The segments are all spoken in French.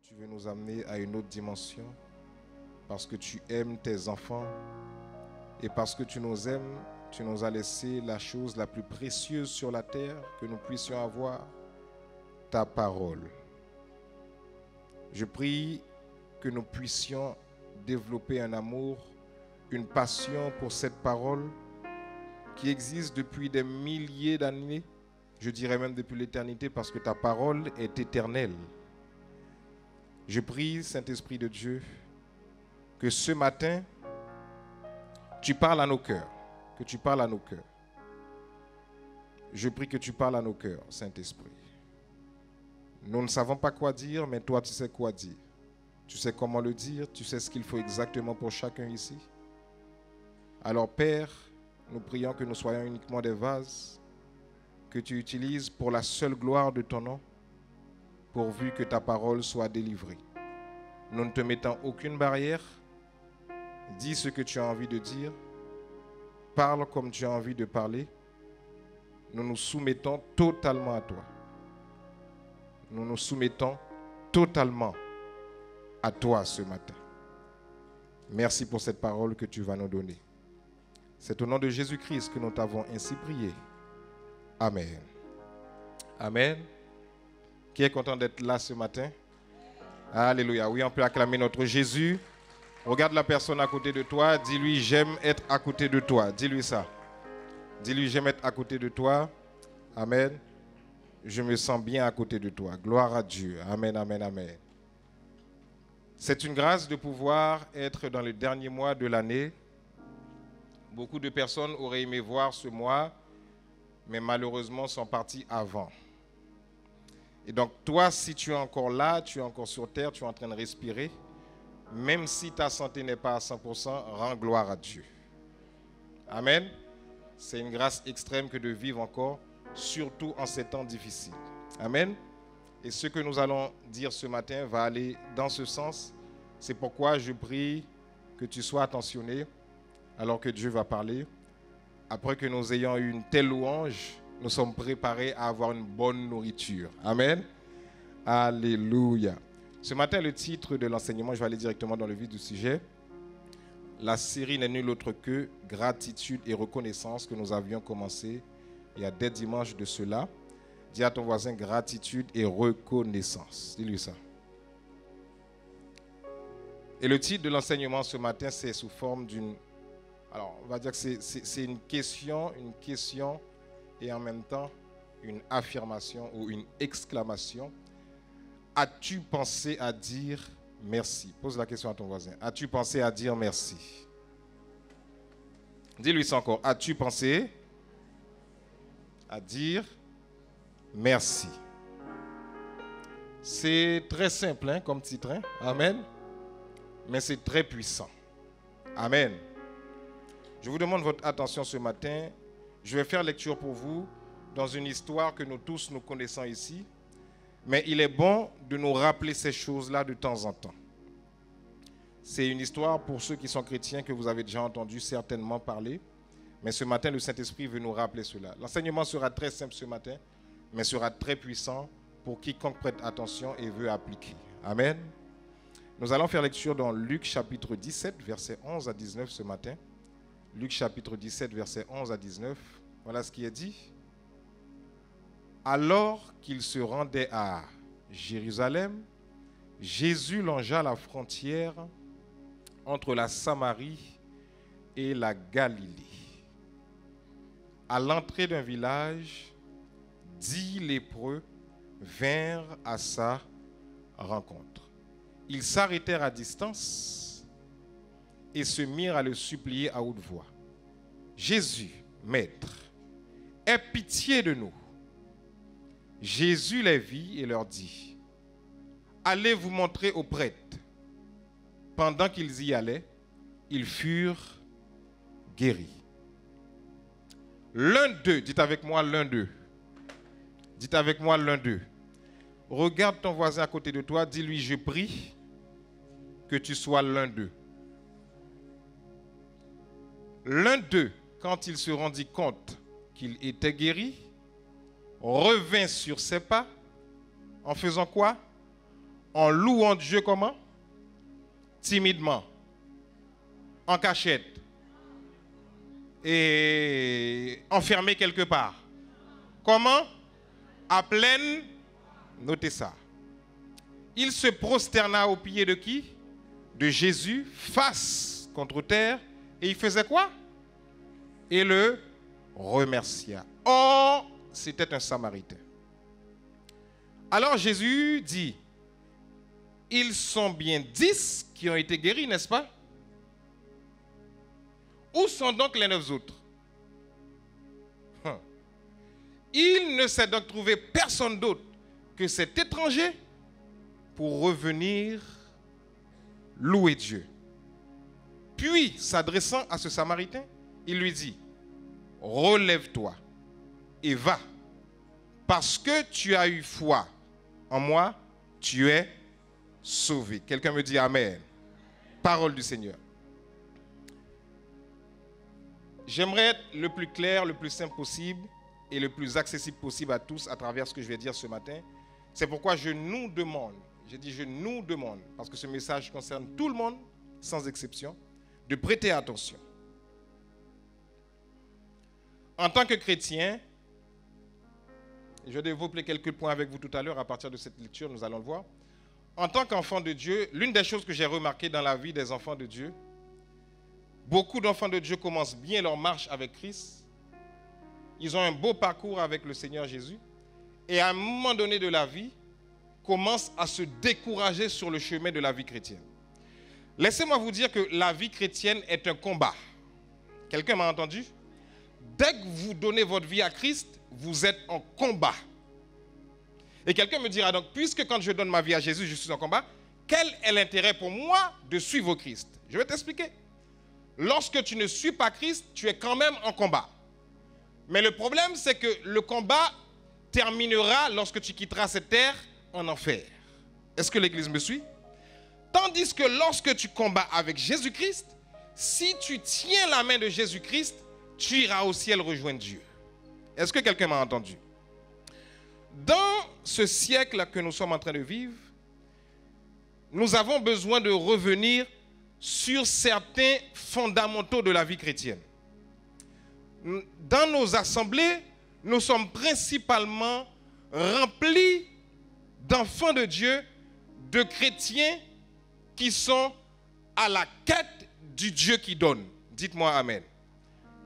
Tu veux nous amener à une autre dimension parce que tu aimes tes enfants et parce que tu nous aimes, tu nous as laissé la chose la plus précieuse sur la terre que nous puissions avoir, ta parole. Je prie que nous puissions développer un amour, une passion pour cette parole qui existe depuis des milliers d'années, je dirais même depuis l'éternité, parce que ta parole est éternelle. Je prie, Saint-Esprit de Dieu, que ce matin, tu parles à nos cœurs, que tu parles à nos cœurs. Je prie que tu parles à nos cœurs, Saint-Esprit. Nous ne savons pas quoi dire, mais toi, tu sais quoi dire. Tu sais comment le dire, tu sais ce qu'il faut exactement pour chacun ici. Alors, Père, nous prions que nous soyons uniquement des vases que tu utilises pour la seule gloire de ton nom, pourvu que ta parole soit délivrée. Nous ne te mettons aucune barrière. Dis ce que tu as envie de dire. Parle comme tu as envie de parler. Nous nous soumettons totalement à toi. Nous nous soumettons totalement à toi ce matin. Merci pour cette parole que tu vas nous donner. C'est au nom de Jésus-Christ que nous t'avons ainsi prié. Amen. Amen. Qui est content d'être là ce matin? Alléluia. Oui, on peut acclamer notre Jésus. Regarde la personne à côté de toi. Dis-lui, j'aime être à côté de toi. Dis-lui ça. Dis-lui, j'aime être à côté de toi. Amen. Je me sens bien à côté de toi. Gloire à Dieu. Amen, amen, amen. C'est une grâce de pouvoir être dans le dernier mois de l'année. Beaucoup de personnes auraient aimé voir ce mois, mais malheureusement sont parties avant. Et donc toi, si tu es encore là, tu es encore sur terre, tu es en train de respirer, même si ta santé n'est pas à 100%, rends gloire à Dieu. Amen. C'est une grâce extrême que de vivre encore, surtout en ces temps difficiles. Amen. Et ce que nous allons dire ce matin va aller dans ce sens. C'est pourquoi je prie que tu sois attentionné alors que Dieu va parler. Après que nous ayons eu une telle louange, nous sommes préparés à avoir une bonne nourriture. Amen. Alléluia. Ce matin, le titre de l'enseignement, je vais aller directement dans le vif du sujet. La série n'est nulle autre que gratitude et reconnaissance que nous avions commencé il y a des dimanches de cela. Dis à ton voisin gratitude et reconnaissance. Dis-lui ça. Et le titre de l'enseignement ce matin, c'est sous forme d'une... Alors, on va dire que c'est une question et en même temps une affirmation ou une exclamation. As-tu pensé à dire merci? Pose la question à ton voisin. As-tu pensé à dire merci? Dis-lui ça encore. As-tu pensé à dire merci? C'est très simple hein, comme titre. Hein? Amen. Mais c'est très puissant. Amen. Je vous demande votre attention ce matin. Je vais faire lecture pour vous dans une histoire que nous tous nous connaissons ici. Mais il est bon de nous rappeler ces choses-là de temps en temps. C'est une histoire pour ceux qui sont chrétiens que vous avez déjà entendu certainement parler. Mais ce matin, le Saint-Esprit veut nous rappeler cela. L'enseignement sera très simple ce matin, mais sera très puissant pour quiconque prête attention et veut appliquer. Amen. Nous allons faire lecture dans Luc chapitre 17, versets 11 à 19 ce matin. Luc chapitre 17, versets 11 à 19. Voilà ce qui est dit. Alors qu'il se rendait à Jérusalem, Jésus longea la frontière entre la Samarie et la Galilée. À l'entrée d'un village, 10 lépreux vinrent à sa rencontre. Ils s'arrêtèrent à distance et se mirent à le supplier à haute voix. Jésus, Maître, aie pitié de nous. Jésus les vit et leur dit, allez vous montrer aux prêtres. Pendant qu'ils y allaient, ils furent guéris. L'un d'eux, dites avec moi l'un d'eux. Dites avec moi l'un d'eux. Regarde ton voisin à côté de toi, dis-lui, je prie que tu sois l'un d'eux. L'un d'eux, quand il se rendit compte qu'il était guéri, revint sur ses pas en faisant quoi? en louant Dieu comment? Timidement, en cachette et enfermé quelque part. Comment? À pleine, notez ça. Il se prosterna aux pieds de qui? De Jésus, face contre terre, et il faisait quoi? Et le remercia. Or, c'était un Samaritain. Alors Jésus dit, ils sont bien 10 qui ont été guéris, n'est-ce pas? Où sont donc les 9 autres? Il ne s'est donc trouvé personne d'autre que cet étranger pour revenir louer Dieu. Puis, s'adressant à ce Samaritain, il lui dit, relève-toi et va, parce que tu as eu foi en moi, tu es sauvé. Quelqu'un me dit Amen. Parole du Seigneur. J'aimerais être le plus clair, le plus simple possible et le plus accessible possible à tous à travers ce que je vais dire ce matin. C'est pourquoi je nous demande, j'ai dit je nous demande, parce que ce message concerne tout le monde, sans exception, de prêter attention. En tant que chrétien, je vais développer quelques points avec vous tout à l'heure à partir de cette lecture, nous allons le voir. En tant qu'enfant de Dieu, l'une des choses que j'ai remarquées dans la vie des enfants de Dieu, beaucoup d'enfants de Dieu commencent bien leur marche avec Christ. Ils ont un beau parcours avec le Seigneur Jésus. Et à un moment donné de la vie, commencent à se décourager sur le chemin de la vie chrétienne. Laissez-moi vous dire que la vie chrétienne est un combat. Quelqu'un m'a entendu? Dès que vous donnez votre vie à Christ, vous êtes en combat. Et quelqu'un me dira donc, puisque quand je donne ma vie à Jésus, je suis en combat, quel est l'intérêt pour moi de suivre Christ? Je vais t'expliquer. Lorsque tu ne suis pas Christ, tu es quand même en combat. Mais le problème, c'est que le combat terminera lorsque tu quitteras cette terre en enfer. Est-ce que l'Église me suit? Tandis que lorsque tu combats avec Jésus-Christ, si tu tiens la main de Jésus-Christ, tu iras au ciel rejoindre Dieu. Est-ce que quelqu'un m'a entendu? Dans ce siècle que nous sommes en train de vivre, nous avons besoin de revenir sur certains fondamentaux de la vie chrétienne. Dans nos assemblées, nous sommes principalement remplis d'enfants de Dieu, de chrétiens qui sont à la quête du Dieu qui donne. Dites-moi Amen.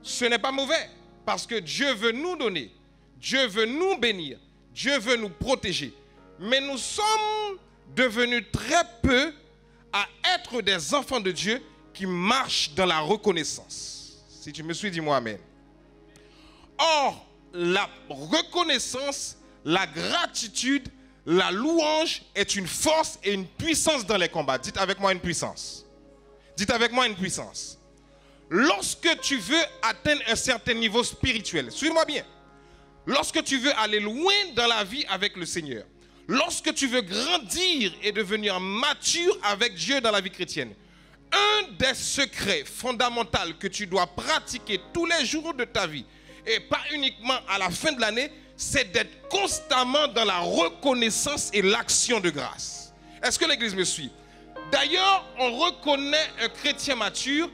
Ce n'est pas mauvais, parce que Dieu veut nous donner, Dieu veut nous bénir, Dieu veut nous protéger. Mais nous sommes devenus très peu à être des enfants de Dieu qui marchent dans la reconnaissance. Si tu me suis, dis-moi Amen. Or, la reconnaissance, la gratitude, la louange est une force et une puissance dans les combats. Dites avec moi une puissance. Dites avec moi une puissance. Lorsque tu veux atteindre un certain niveau spirituel, suivez-moi bien. Lorsque tu veux aller loin dans la vie avec le Seigneur, lorsque tu veux grandir et devenir mature avec Dieu dans la vie chrétienne, un des secrets fondamentaux que tu dois pratiquer tous les jours de ta vie, et pas uniquement à la fin de l'année, c'est d'être constamment dans la reconnaissance et l'action de grâce. Est-ce que l'Église me suit? D'ailleurs, on reconnaît un chrétien mature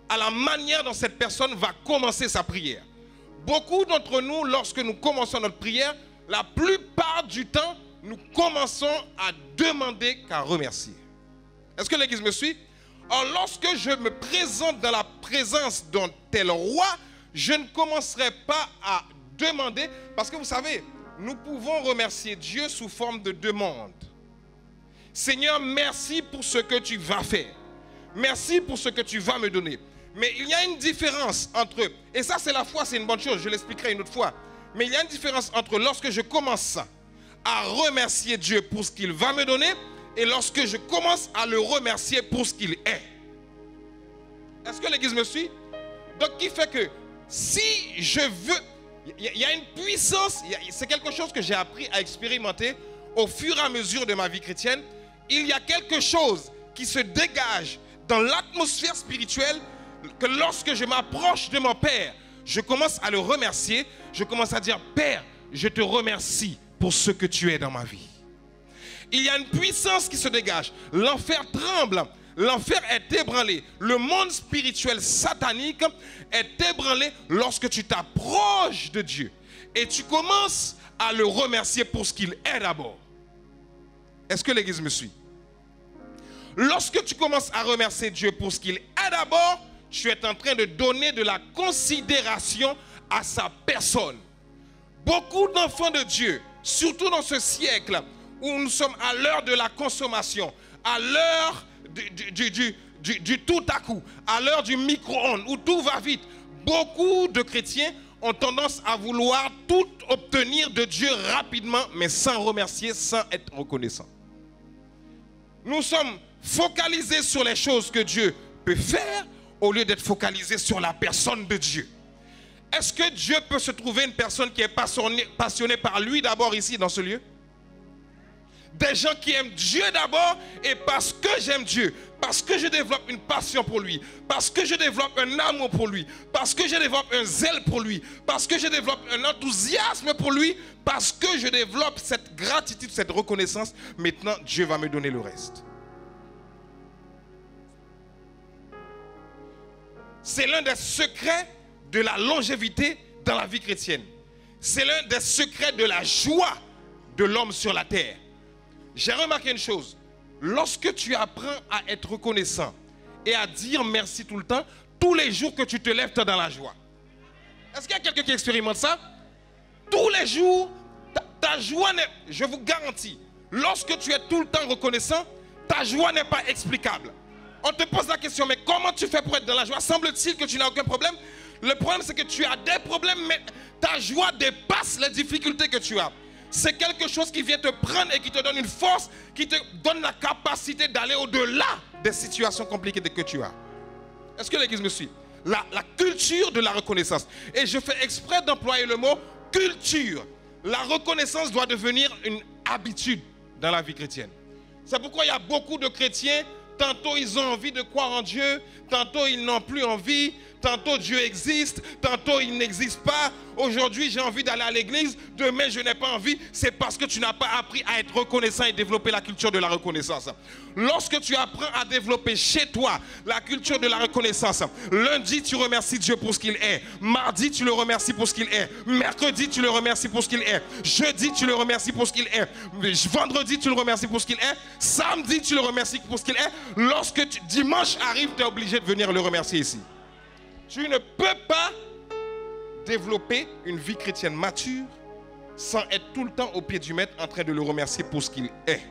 à la manière dont cette personne va commencer sa prière. Beaucoup d'entre nous, lorsque nous commençons notre prière, la plupart du temps, nous commençons à demander qu'à remercier. Est-ce que l'Église me suit? Or, lorsque je me présente dans la présence d'un tel roi, je ne commencerai pas à demander, parce que vous savez, nous pouvons remercier Dieu sous forme de demande. Seigneur, merci pour ce que tu vas faire. Merci pour ce que tu vas me donner. Mais il y a une différence entre, et ça c'est la foi, c'est une bonne chose, je l'expliquerai une autre fois. Mais il y a une différence entre lorsque je commence à remercier Dieu pour ce qu'il va me donner et lorsque je commence à le remercier pour ce qu'il est. Est-ce que l'Église me suit? Donc, qui fait que si je veux, il y a une puissance, c'est quelque chose que j'ai appris à expérimenter au fur et à mesure de ma vie chrétienne. Il y a quelque chose qui se dégage dans l'atmosphère spirituelle que lorsque je m'approche de mon Père, je commence à le remercier, je commence à dire, Père, je te remercie pour ce que tu es dans ma vie. Il y a une puissance qui se dégage. L'enfer tremble. L'enfer est ébranlé. Le monde spirituel satanique est ébranlé lorsque tu t'approches de Dieu. Et tu commences à le remercier pour ce qu'il est d'abord. Est-ce que l'église me suit? Lorsque tu commences à remercier Dieu pour ce qu'il est d'abord, tu es en train de donner de la considération à sa personne. Beaucoup d'enfants de Dieu, surtout dans ce siècle où nous sommes à l'heure de la consommation, à l'heure du tout à coup, à l'heure du micro-ondes où tout va vite, beaucoup de chrétiens ont tendance à vouloir tout obtenir de Dieu rapidement, mais sans remercier, sans être reconnaissant. Nous sommes focalisés sur les choses que Dieu peut faire au lieu d'être focalisés sur la personne de Dieu. Est-ce que Dieu peut se trouver une personne qui est passionnée par lui d'abord ici dans ce lieu? Des gens qui aiment Dieu d'abord, et parce que j'aime Dieu, parce que je développe une passion pour lui, parce que je développe un amour pour lui, parce que je développe un zèle pour lui, parce que je développe un enthousiasme pour lui, parce que je développe cette gratitude, cette reconnaissance, maintenant Dieu va me donner le reste. C'est l'un des secrets de la longévité dans la vie chrétienne. C'est l'un des secrets de la joie de l'homme sur la terre. J'ai remarqué une chose. Lorsque tu apprends à être reconnaissant et à dire merci tout le temps, tous les jours que tu te lèves, tu es dans la joie. Est-ce qu'il y a quelqu'un qui expérimente ça? Tous les jours, ta joie n'est... Je vous garantis, lorsque tu es tout le temps reconnaissant, ta joie n'est pas explicable. On te pose la question, mais comment tu fais pour être dans la joie? Semble-t-il que tu n'as aucun problème? Le problème, c'est que tu as des problèmes, mais ta joie dépasse les difficultés que tu as. C'est quelque chose qui vient te prendre et qui te donne une force, qui te donne la capacité d'aller au-delà des situations compliquées que tu as. Est-ce que l'église me suit? La culture de la reconnaissance. Et je fais exprès d'employer le mot culture. La reconnaissance doit devenir une habitude dans la vie chrétienne. C'est pourquoi il y a beaucoup de chrétiens, tantôt ils ont envie de croire en Dieu, tantôt ils n'ont plus envie, tantôt Dieu existe, tantôt il n'existe pas. Aujourd'hui j'ai envie d'aller à l'église, demain je n'ai pas envie. C'est parce que tu n'as pas appris à être reconnaissant et développer la culture de la reconnaissance. Lorsque tu apprends à développer chez toi la culture de la reconnaissance, lundi tu remercies Dieu pour ce qu'il est, mardi tu le remercies pour ce qu'il est, mercredi tu le remercies pour ce qu'il est, jeudi tu le remercies pour ce qu'il est, vendredi tu le remercies pour ce qu'il est, samedi tu le remercies pour ce qu'il est. Lorsque dimanche arrive, tu es obligé de venir le remercier ici. Tu ne peux pas développer une vie chrétienne mature sans être tout le temps au pied du maître en train de le remercier pour ce qu'il est.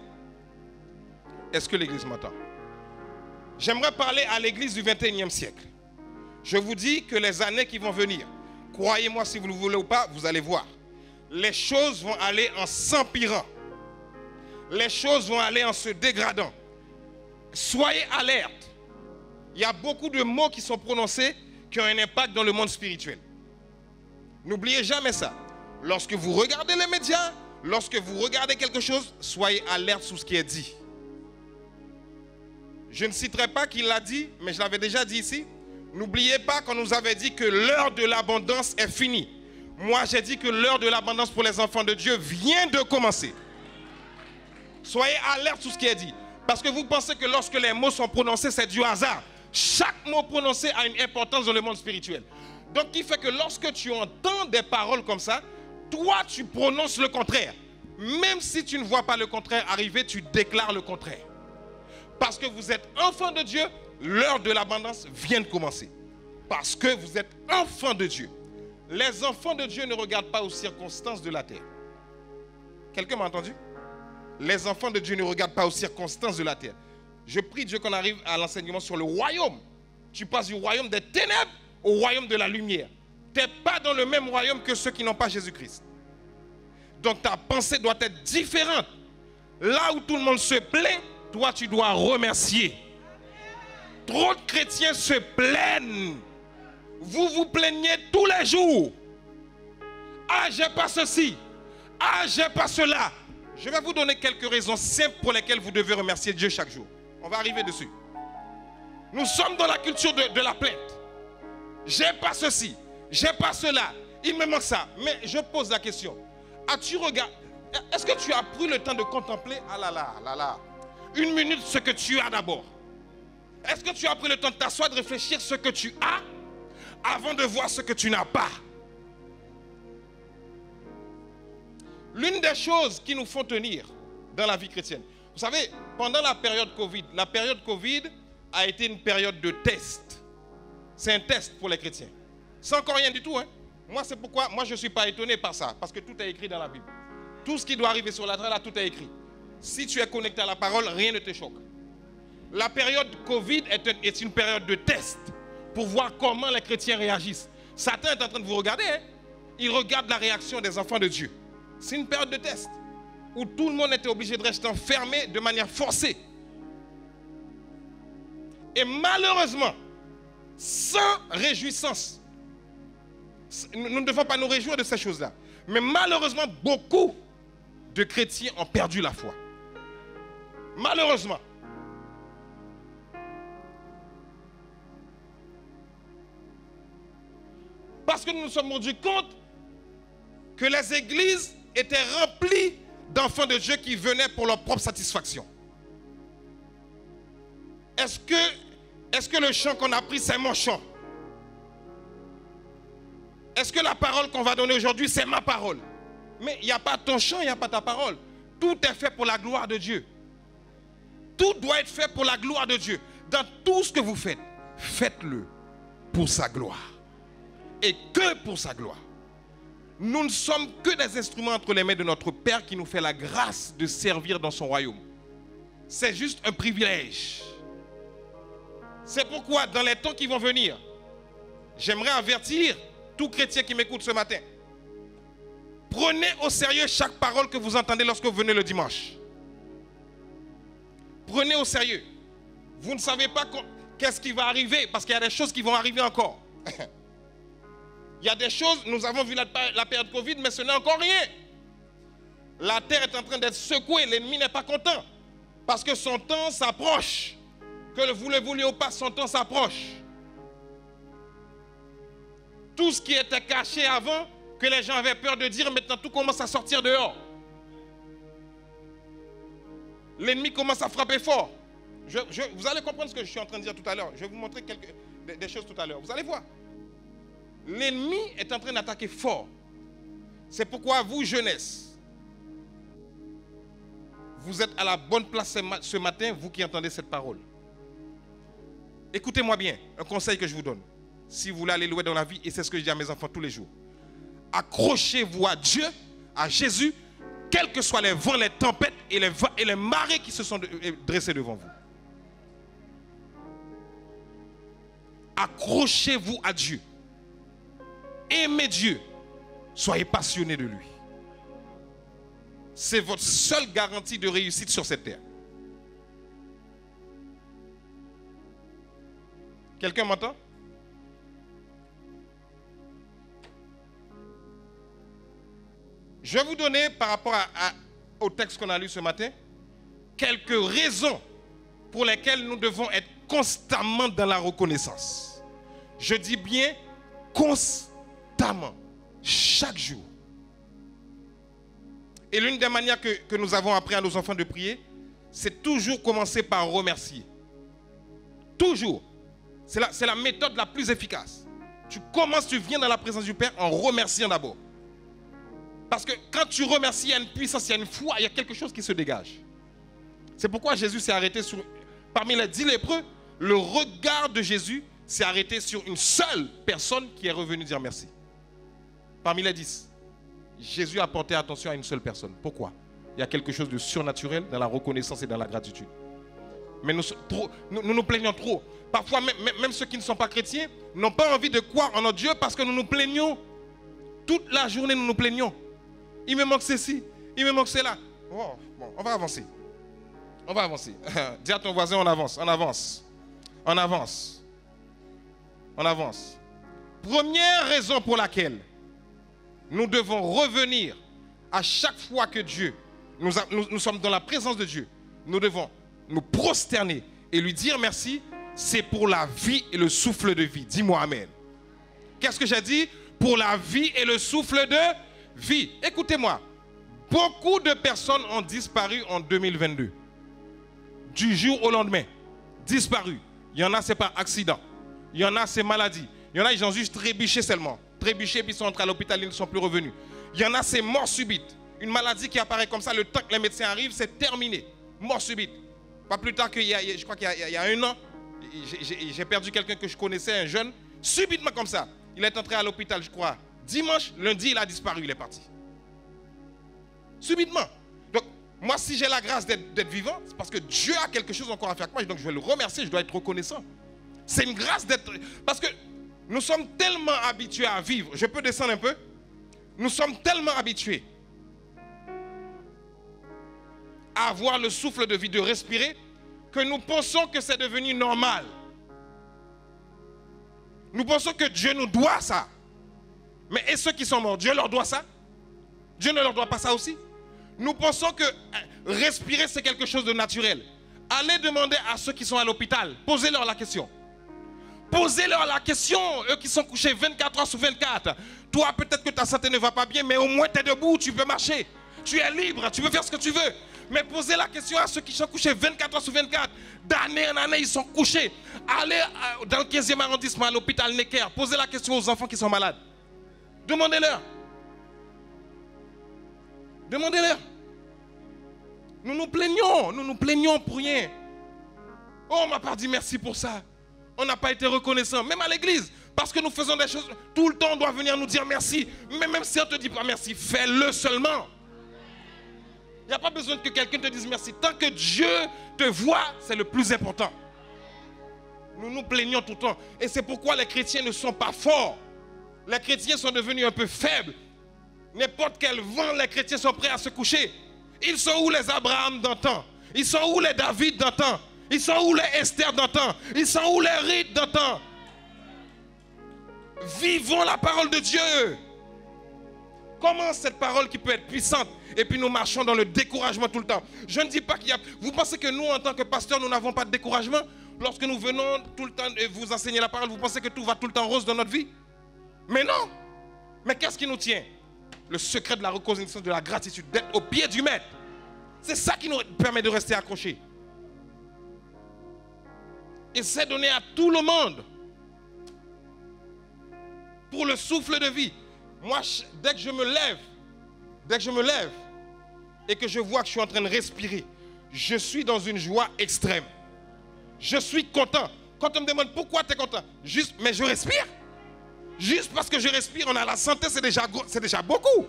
Est-ce que l'église m'entend? J'aimerais parler à l'église du 21e siècle. Je vous dis que les années qui vont venir, croyez-moi si vous le voulez ou pas, vous allez voir. Les choses vont aller en s'empirant. Les choses vont aller en se dégradant. Soyez alerte. Il y a beaucoup de mots qui sont prononcés qui ont un impact dans le monde spirituel. N'oubliez jamais ça. Lorsque vous regardez les médias, lorsque vous regardez quelque chose, soyez alerte sur ce qui est dit. Je ne citerai pas qui l'a dit, mais je l'avais déjà dit ici. N'oubliez pas qu'on nous avait dit que l'heure de l'abondance est finie. Moi, j'ai dit que l'heure de l'abondance pour les enfants de Dieu vient de commencer. Soyez alerte sur ce qui est dit. Parce que vous pensez que lorsque les mots sont prononcés, c'est du hasard. Chaque mot prononcé a une importance dans le monde spirituel. Donc, il fait que lorsque tu entends des paroles comme ça, toi, tu prononces le contraire. Même si tu ne vois pas le contraire arriver, tu déclares le contraire. Parce que vous êtes enfant de Dieu, l'heure de l'abondance vient de commencer. Parce que vous êtes enfant de Dieu. Les enfants de Dieu ne regardent pas aux circonstances de la terre. Quelqu'un m'a entendu? Les enfants de Dieu ne regardent pas aux circonstances de la terre. Je prie Dieu qu'on arrive à l'enseignement sur le royaume. Tu passes du royaume des ténèbres au royaume de la lumière. Tu n'es pas dans le même royaume que ceux qui n'ont pas Jésus-Christ. Donc ta pensée doit être différente. Là où tout le monde se plaint, toi tu dois remercier. Trop de chrétiens se plaignent. Vous vous plaignez tous les jours. Ah, j'ai pas ceci. Ah, j'ai pas cela. Je vais vous donner quelques raisons simples pour lesquelles vous devez remercier Dieu chaque jour. On va arriver dessus. Nous sommes dans la culture de la plainte. J'ai pas ceci, j'ai pas cela, il me manque ça. Mais je pose la question. As-tu regardé, Est-ce que tu as pris le temps de contempler, une minute ce que tu as d'abord? Est-ce que tu as pris le temps de t'asseoir, de réfléchir ce que tu as avant de voir ce que tu n'as pas? L'une des choses qui nous font tenir dans la vie chrétienne, vous savez, pendant la période Covid a été une période de test. C'est un test pour les chrétiens. C'est encore rien du tout. Hein? C'est pourquoi je ne suis pas étonné par ça, parce que tout est écrit dans la Bible. Tout ce qui doit arriver sur la terre, là, tout est écrit. Si tu es connecté à la parole, rien ne te choque. La période Covid est une période de test pour voir comment les chrétiens réagissent. Satan est en train de vous regarder. Hein? Il regarde la réaction des enfants de Dieu. C'est une période de test où tout le monde était obligé de rester enfermé de manière forcée. Et malheureusement, sans réjouissance, nous ne devons pas nous réjouir de ces choses-là. Mais malheureusement, beaucoup de chrétiens ont perdu la foi. Malheureusement. Parce que nous nous sommes rendus compte que les églises étaient remplies d'enfants de Dieu qui venaient pour leur propre satisfaction. Est-ce que le chant qu'on a pris, c'est mon chant? Est-ce que la parole qu'on va donner aujourd'hui, c'est ma parole? Mais il n'y a pas ton chant, il n'y a pas ta parole. Tout est fait pour la gloire de Dieu. Tout doit être fait pour la gloire de Dieu. Dans tout ce que vous faites, faites-le pour sa gloire. Et que pour sa gloire. Nous ne sommes que des instruments entre les mains de notre Père qui nous fait la grâce de servir dans son royaume. C'est juste un privilège. C'est pourquoi dans les temps qui vont venir, j'aimerais avertir tout chrétien qui m'écoute ce matin. Prenez au sérieux chaque parole que vous entendez lorsque vous venez le dimanche. Prenez au sérieux. Vous ne savez pas qu'est-ce qui va arriver, parce qu'il y a des choses qui vont arriver encore. Il y a des choses, nous avons vu la période Covid, mais ce n'est encore rien. La terre est en train d'être secouée, l'ennemi n'est pas content. Parce que son temps s'approche. Que vous le vouliez ou pas, son temps s'approche. Tout ce qui était caché avant, que les gens avaient peur de dire, maintenant tout commence à sortir dehors. L'ennemi commence à frapper fort. Vous allez comprendre ce que je suis en train de dire tout à l'heure. Je vais vous montrer des choses tout à l'heure. Vous allez voir. L'ennemi est en train d'attaquer fort. C'est pourquoi vous, jeunesse, vous êtes à la bonne place ce matin, vous qui entendez cette parole. Écoutez-moi bien, un conseil que je vous donne. Si vous voulez aller loin dans la vie, et c'est ce que je dis à mes enfants tous les jours. Accrochez-vous à Dieu, à Jésus, quels que soient les vents, les tempêtes et les marées qui se sont dressés devant vous. Accrochez-vous à Dieu. Aimez Dieu. Soyez passionnés de lui. C'est votre seule garantie de réussite sur cette terre. Quelqu'un m'entend? Je vais vous donner, par rapport au texte qu'on a lu ce matin, quelques raisons pour lesquelles nous devons être constamment dans la reconnaissance. Je dis bien constamment, chaque jour. Et l'une des manières que nous avons appris à nos enfants de prier, c'est toujours commencer par remercier. Toujours. C'est la méthode la plus efficace. Tu viens dans la présence du Père en remerciant d'abord. Parce que quand tu remercies, il y a une puissance, il y a une foi, il y a quelque chose qui se dégage. C'est pourquoi Jésus s'est arrêté sur... Parmi les 10 lépreux, le regard de Jésus s'est arrêté sur une seule personne qui est revenue dire merci. Parmi les 10, Jésus a porté attention à une seule personne. Pourquoi? Il y a quelque chose de surnaturel dans la reconnaissance et dans la gratitude. Mais nous nous plaignons trop. Parfois, même ceux qui ne sont pas chrétiens n'ont pas envie de croire en notre Dieu parce que nous nous plaignons. Toute la journée, nous nous plaignons. Il me manque ceci, il me manque cela. Oh, bon, on va avancer. On va avancer. Dis à ton voisin, on avance, on avance. On avance. On avance. Première raison pour laquelle nous devons revenir à chaque fois que Dieu, nous sommes dans la présence de Dieu, nous devons nous prosterner et lui dire merci, c'est pour la vie et le souffle de vie. Dis-moi amen. Qu'est-ce que j'ai dit? Pour la vie et le souffle de vie. Écoutez-moi, Beaucoup de personnes ont disparu en 2022. Du jour au lendemain. Disparu. Il y en a, c'est par accident. Il y en a, c'est maladie. Il y en a, ils ont juste trébuché seulement. Trébuché, puis ils sont entrés à l'hôpital, ils ne sont plus revenus. Il y en a, c'est mort subite. Une maladie qui apparaît comme ça, le temps que les médecins arrivent, c'est terminé. Mort subite. Pas plus tard je crois qu'il y a 1 an, j'ai perdu quelqu'un que je connaissais, un jeune, subitement comme ça. Il est entré à l'hôpital, je crois, dimanche, lundi, il a disparu, il est parti. Subitement. Donc, moi, si j'ai la grâce d'être vivant, c'est parce que Dieu a quelque chose encore à faire avec moi, donc je vais le remercier, je dois être reconnaissant. C'est une grâce d'être... Parce que nous sommes tellement habitués à vivre. Je peux descendre un peu? Nous sommes tellement habitués à avoir le souffle de vie, de respirer, que nous pensons que c'est devenu normal. Nous pensons que Dieu nous doit ça. Mais et ceux qui sont morts, Dieu leur doit ça? Dieu ne leur doit pas ça aussi? Nous pensons que respirer, c'est quelque chose de naturel. Allez demander à ceux qui sont à l'hôpital, posez-leur la question. Posez-leur la question, eux qui sont couchés 24 heures sur 24. Toi, peut-être que ta santé ne va pas bien, mais au moins tu es debout, tu peux marcher. Tu es libre, tu peux faire ce que tu veux. Mais posez la question à ceux qui sont couchés 24 heures sur 24. D'année en année, ils sont couchés. Allez dans le 15e arrondissement, à l'hôpital Necker. Posez la question aux enfants qui sont malades. Demandez-leur. Demandez-leur. Nous nous plaignons pour rien. Oh, on ne m'a pas dit merci pour ça. On n'a pas été reconnaissant, même à l'église. Parce que nous faisons des choses, tout le temps on doit venir nous dire merci. Mais même si on ne te dit pas merci, fais-le seulement. Il n'y a pas besoin que quelqu'un te dise merci. Tant que Dieu te voit, c'est le plus important. Nous nous plaignons tout le temps. Et c'est pourquoi les chrétiens ne sont pas forts. Les chrétiens sont devenus un peu faibles. N'importe quel vent, les chrétiens sont prêts à se coucher. Ils sont où les Abraham d'antan? Ils sont où les David d'antan? Ils sont où les Esther d'antan? Ils sont où les Rites d'antan? Vivons la parole de Dieu. Comment cette parole qui peut être puissante et puis nous marchons dans le découragement tout le temps? Je ne dis pas qu'il y a... Vous pensez que nous, en tant que pasteurs, nous n'avons pas de découragement? Lorsque nous venons tout le temps et vous enseigner la parole, vous pensez que tout va tout le temps rose dans notre vie? Mais non. Mais qu'est-ce qui nous tient? Le secret de la reconnaissance, de la gratitude, d'être au pied du maître. C'est ça qui nous permet de rester accrochés. Et c'est donné à tout le monde. Pour le souffle de vie. Moi, dès que je me lève et que je vois que je suis en train de respirer, je suis dans une joie extrême. Je suis content. Quand on me demande pourquoi tu es content, mais je respire. Juste parce que je respire, on a la santé, c'est déjà beaucoup.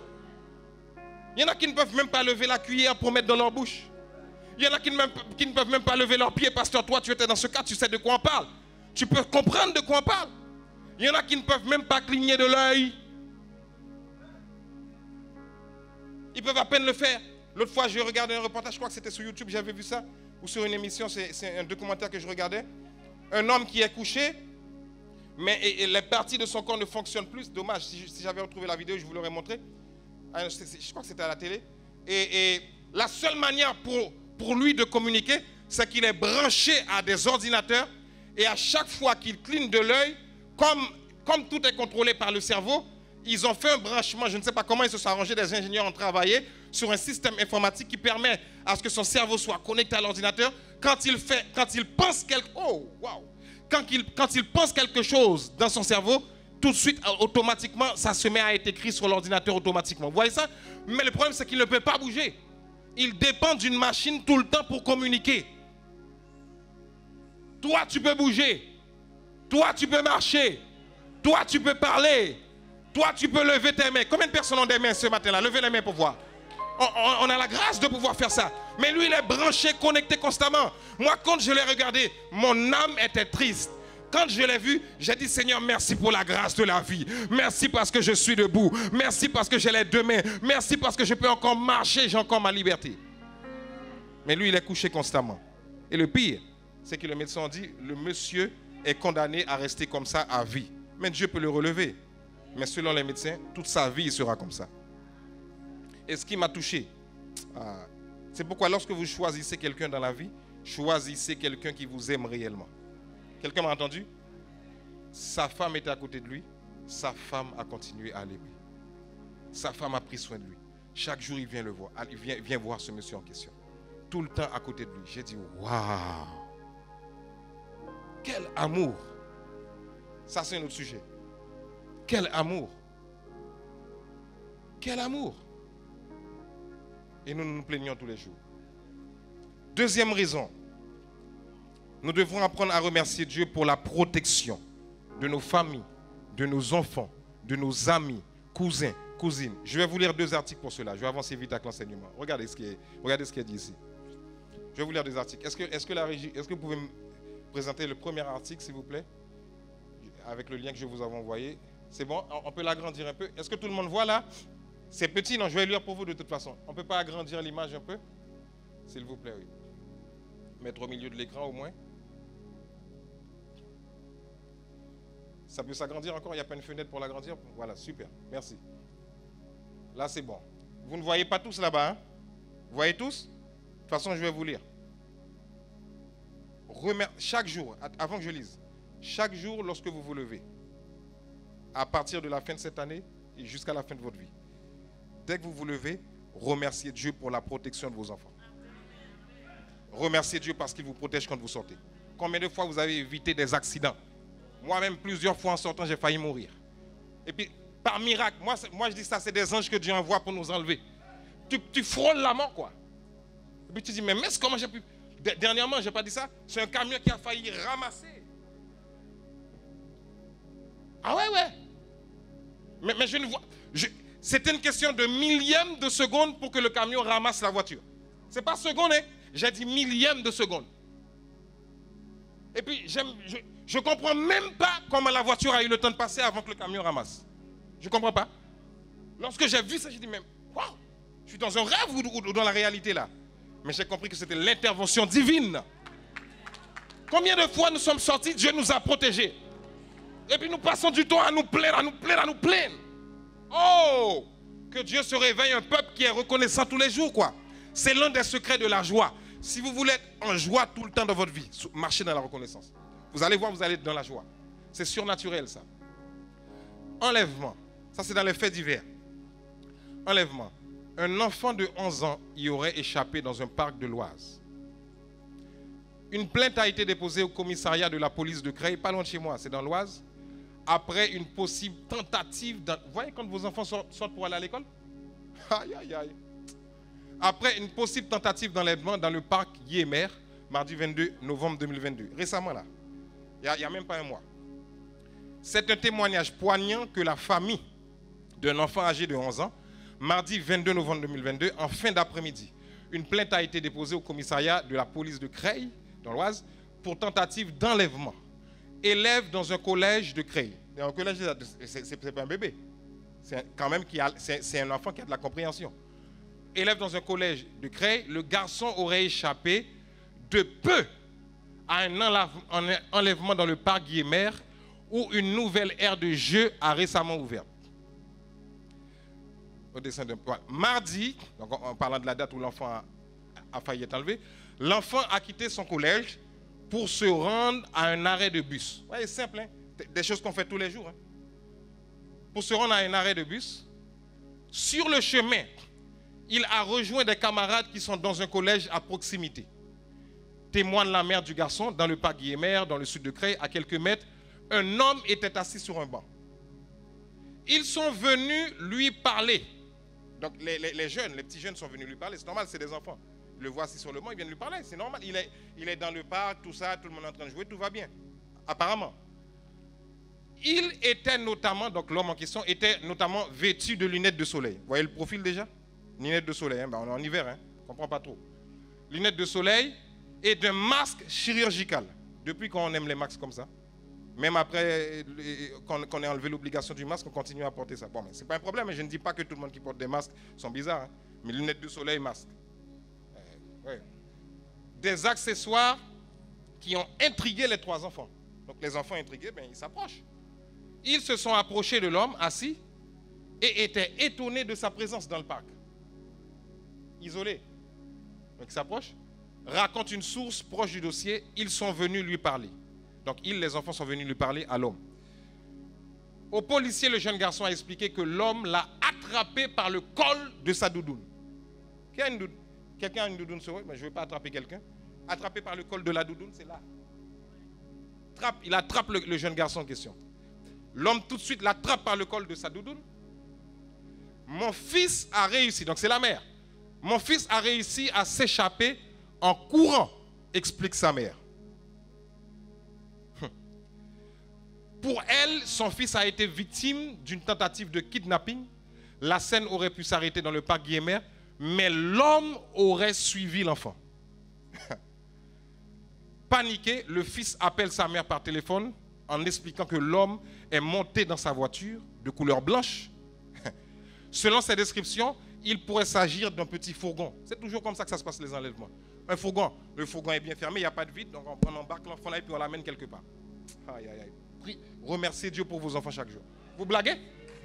Il y en a qui ne peuvent même pas lever la cuillère pour mettre dans leur bouche. Il y en a qui ne peuvent même pas lever leurs pieds. Pasteur, toi, tu étais dans ce cas, tu sais de quoi on parle. Tu peux comprendre de quoi on parle. Il y en a qui ne peuvent même pas cligner de l'œil. Ils peuvent à peine le faire. L'autre fois, je regardais un reportage, je crois que c'était sur YouTube, j'avais vu ça, ou sur une émission, c'est un documentaire que je regardais. Un homme qui est couché, mais les parties de son corps ne fonctionnent plus. Dommage, si j'avais retrouvé la vidéo, je vous l'aurais montré. Je crois que c'était à la télé. Et la seule manière pour lui de communiquer, c'est qu'il est branché à des ordinateurs. Et à chaque fois qu'il cligne de l'œil, comme tout est contrôlé par le cerveau, ils ont fait un branchement, je ne sais pas comment ils se sont arrangés, des ingénieurs ont travaillé sur un système informatique qui permet à ce que son cerveau soit connecté à l'ordinateur. Quand il pense quelque chose dans son cerveau, tout de suite, automatiquement, ça se met à être écrit sur l'ordinateur automatiquement. Vous voyez ça? Mais le problème, c'est qu'il ne peut pas bouger. Il dépend d'une machine tout le temps pour communiquer. Toi, tu peux bouger. Toi, tu peux marcher. Toi, tu peux parler. Toi, tu peux lever tes mains. Combien de personnes ont des mains ce matin-là? Levez les mains pour voir. On a la grâce de pouvoir faire ça. Mais lui, il est branché, connecté constamment. Moi, quand je l'ai regardé, mon âme était triste. Quand je l'ai vu, j'ai dit, Seigneur, merci pour la grâce de la vie. Merci parce que je suis debout. Merci parce que j'ai les deux mains. Merci parce que je peux encore marcher, j'ai encore ma liberté. Mais lui, il est couché constamment. Et le pire, c'est que le médecin dit, le monsieur est condamné à rester comme ça à vie. Mais Dieu peut le relever. Mais selon les médecins, toute sa vie, il sera comme ça. Et ce qui m'a touché, c'est pourquoi lorsque vous choisissez quelqu'un dans la vie, choisissez quelqu'un qui vous aime réellement. Quelqu'un m'a entendu? Sa femme était à côté de lui. Sa femme a continué à l'aimer. Sa femme a pris soin de lui. Chaque jour, il vient le voir. Il vient voir ce monsieur en question. Tout le temps à côté de lui. J'ai dit, waouh! Quel amour! Ça, c'est un autre sujet. Quel amour! Quel amour! Et nous nous plaignons tous les jours. Deuxième raison, nous devons apprendre à remercier Dieu pour la protection de nos familles, de nos enfants, de nos amis, cousins, cousines. Je vais vous lire 2 articles pour cela. Je vais avancer vite avec l'enseignement. Regardez ce qui est dit ici. Je vais vous lire 2 articles. Est-ce que vous pouvez me présenter le premier article, s'il vous plaît, avec le lien que je vous avais envoyé? C'est bon? On peut l'agrandir un peu. Est-ce que tout le monde voit là? C'est petit, non? Je vais lire pour vous de toute façon. On ne peut pas agrandir l'image un peu? S'il vous plaît, oui. Mettre au milieu de l'écran au moins. Ça peut s'agrandir encore? Il n'y a pas une fenêtre pour l'agrandir? Voilà, super. Merci. Là, c'est bon. Vous ne voyez pas tous là-bas, hein? Vous voyez tous? De toute façon, je vais vous lire. Chaque jour, avant que je lise, chaque jour lorsque vous vous levez, à partir de la fin de cette année et jusqu'à la fin de votre vie, dès que vous vous levez, remerciez Dieu pour la protection de vos enfants. Remerciez Dieu parce qu'il vous protège quand vous sortez. Combien de fois vous avez évité des accidents? Moi-même, plusieurs fois en sortant, j'ai failli mourir. Et puis, par miracle, moi je dis ça, c'est des anges que Dieu envoie pour nous enlever. Tu frôles la mort, quoi. Et puis tu dis, mais comment j'ai pu... Dernièrement, je n'ai pas dit ça, c'est un camion qui a failli ramasser. Ah ouais. Mais je ne vois... C'était une question de millième de seconde pour que le camion ramasse la voiture. Ce n'est pas seconde, hein. J'ai dit millième de seconde. Et puis, je ne comprends même pas comment la voiture a eu le temps de passer avant que le camion ramasse. Je ne comprends pas. Lorsque j'ai vu ça, j'ai dit, mais waouh, je suis dans un rêve ou dans la réalité là. Mais j'ai compris que c'était l'intervention divine. Combien de fois nous sommes sortis, Dieu nous a protégés. Et puis nous passons du temps à nous plaindre. Oh, que Dieu se réveille un peuple qui est reconnaissant tous les jours, quoi. C'est l'un des secrets de la joie. Si vous voulez être en joie tout le temps dans votre vie, marchez dans la reconnaissance. Vous allez voir, vous allez être dans la joie. C'est surnaturel, ça. Enlèvement. Ça, c'est dans les faits divers. Enlèvement. Un enfant de 11 ans y aurait échappé dans un parc de l'Oise. Une plainte a été déposée au commissariat de la police de Creil, pas loin de chez moi, c'est dans l'Oise, après une possible tentative... Vous voyez quand vos enfants sortent pour aller à l'école? Aïe, aïe, aïe. Après une possible tentative d'enlèvement dans le parc Yémer, mardi 22 novembre 2022. Récemment, là. Il n'y a même pas un mois. C'est un témoignage poignant que la famille d'un enfant âgé de 11 ans, mardi 22 novembre 2022, en fin d'après-midi, une plainte a été déposée au commissariat de la police de Creil, dans l'Oise, pour tentative d'enlèvement. Élève dans un collège de Creil. Un collège, c'est pas un bébé. C'est un enfant qui a de la compréhension. Élève dans un collège de Creil, le garçon aurait échappé de peu à un enlèvement dans le parc Guillemère où une nouvelle aire de jeu a récemment ouvert. Au dessin d'un point. Mardi, donc en parlant de la date où l'enfant a failli être enlevé, l'enfant a quitté son collège pour se rendre à un arrêt de bus. Ouais, c'est simple, hein? Des choses qu'on fait tous les jours. Hein? Pour se rendre à un arrêt de bus, sur le chemin, il a rejoint des camarades qui sont dans un collège à proximité. Témoigne la mère du garçon, dans le parc Guillemère, dans le sud de Creil, à quelques mètres, un homme était assis sur un banc. Ils sont venus lui parler. Donc les jeunes, les petits jeunes sont venus lui parler. C'est normal, c'est des enfants. Ils le voient assis sur le banc, ils viennent lui parler. C'est normal. Il est dans le parc, tout ça, tout le monde est en train de jouer, tout va bien. Apparemment. Il était notamment, donc l'homme en question, était notamment vêtu de lunettes de soleil. Vous voyez le profil déjà? Lunettes de soleil, hein? Ben, on est en hiver, hein? On ne comprend pas trop. Lunettes de soleil et d'un masque chirurgical. Depuis qu'on aime les masques comme ça, même après qu'on ait enlevé l'obligation du masque, on continue à porter ça. Bon, mais ce n'est pas un problème, mais je ne dis pas que tout le monde qui porte des masques sont bizarres. Hein? Mais lunettes de soleil, masque. Ouais. Des accessoires qui ont intrigué les 3 enfants. Donc les enfants intrigués, ben, ils s'approchent. Ils se sont approchés de l'homme assis et étaient étonnés de sa présence dans le parc. Isolé. Donc ils s'approchent, racontent une source proche du dossier, ils sont venus lui parler. Donc les enfants sont venus lui parler à l'homme. Au policier, le jeune garçon a expliqué que l'homme l'a attrapé par le col de sa doudoune. Quelqu'un a une doudoune sur eux, mais je ne veux pas attraper quelqu'un. Attrapé par le col de la doudoune, c'est là. Il attrape le jeune garçon en question. L'homme tout de suite l'attrape par le col de sa doudoune. Mon fils a réussi, donc c'est la mère. Mon fils a réussi à s'échapper en courant, explique sa mère. Pour elle, son fils a été victime d'une tentative de kidnapping. La scène aurait pu s'arrêter dans le parc Guillemère, mais l'homme aurait suivi l'enfant. Paniqué, le fils appelle sa mère par téléphone en expliquant que l'homme est monté dans sa voiture de couleur blanche. Selon ses descriptions, il pourrait s'agir d'un petit fourgon. C'est toujours comme ça que ça se passe les enlèvements. Un fourgon, le fourgon est bien fermé, il n'y a pas de vide, donc on embarque l'enfant là et puis on l'amène quelque part. Aïe, aïe, aïe. Remerciez Dieu pour vos enfants chaque jour. Vous blaguez?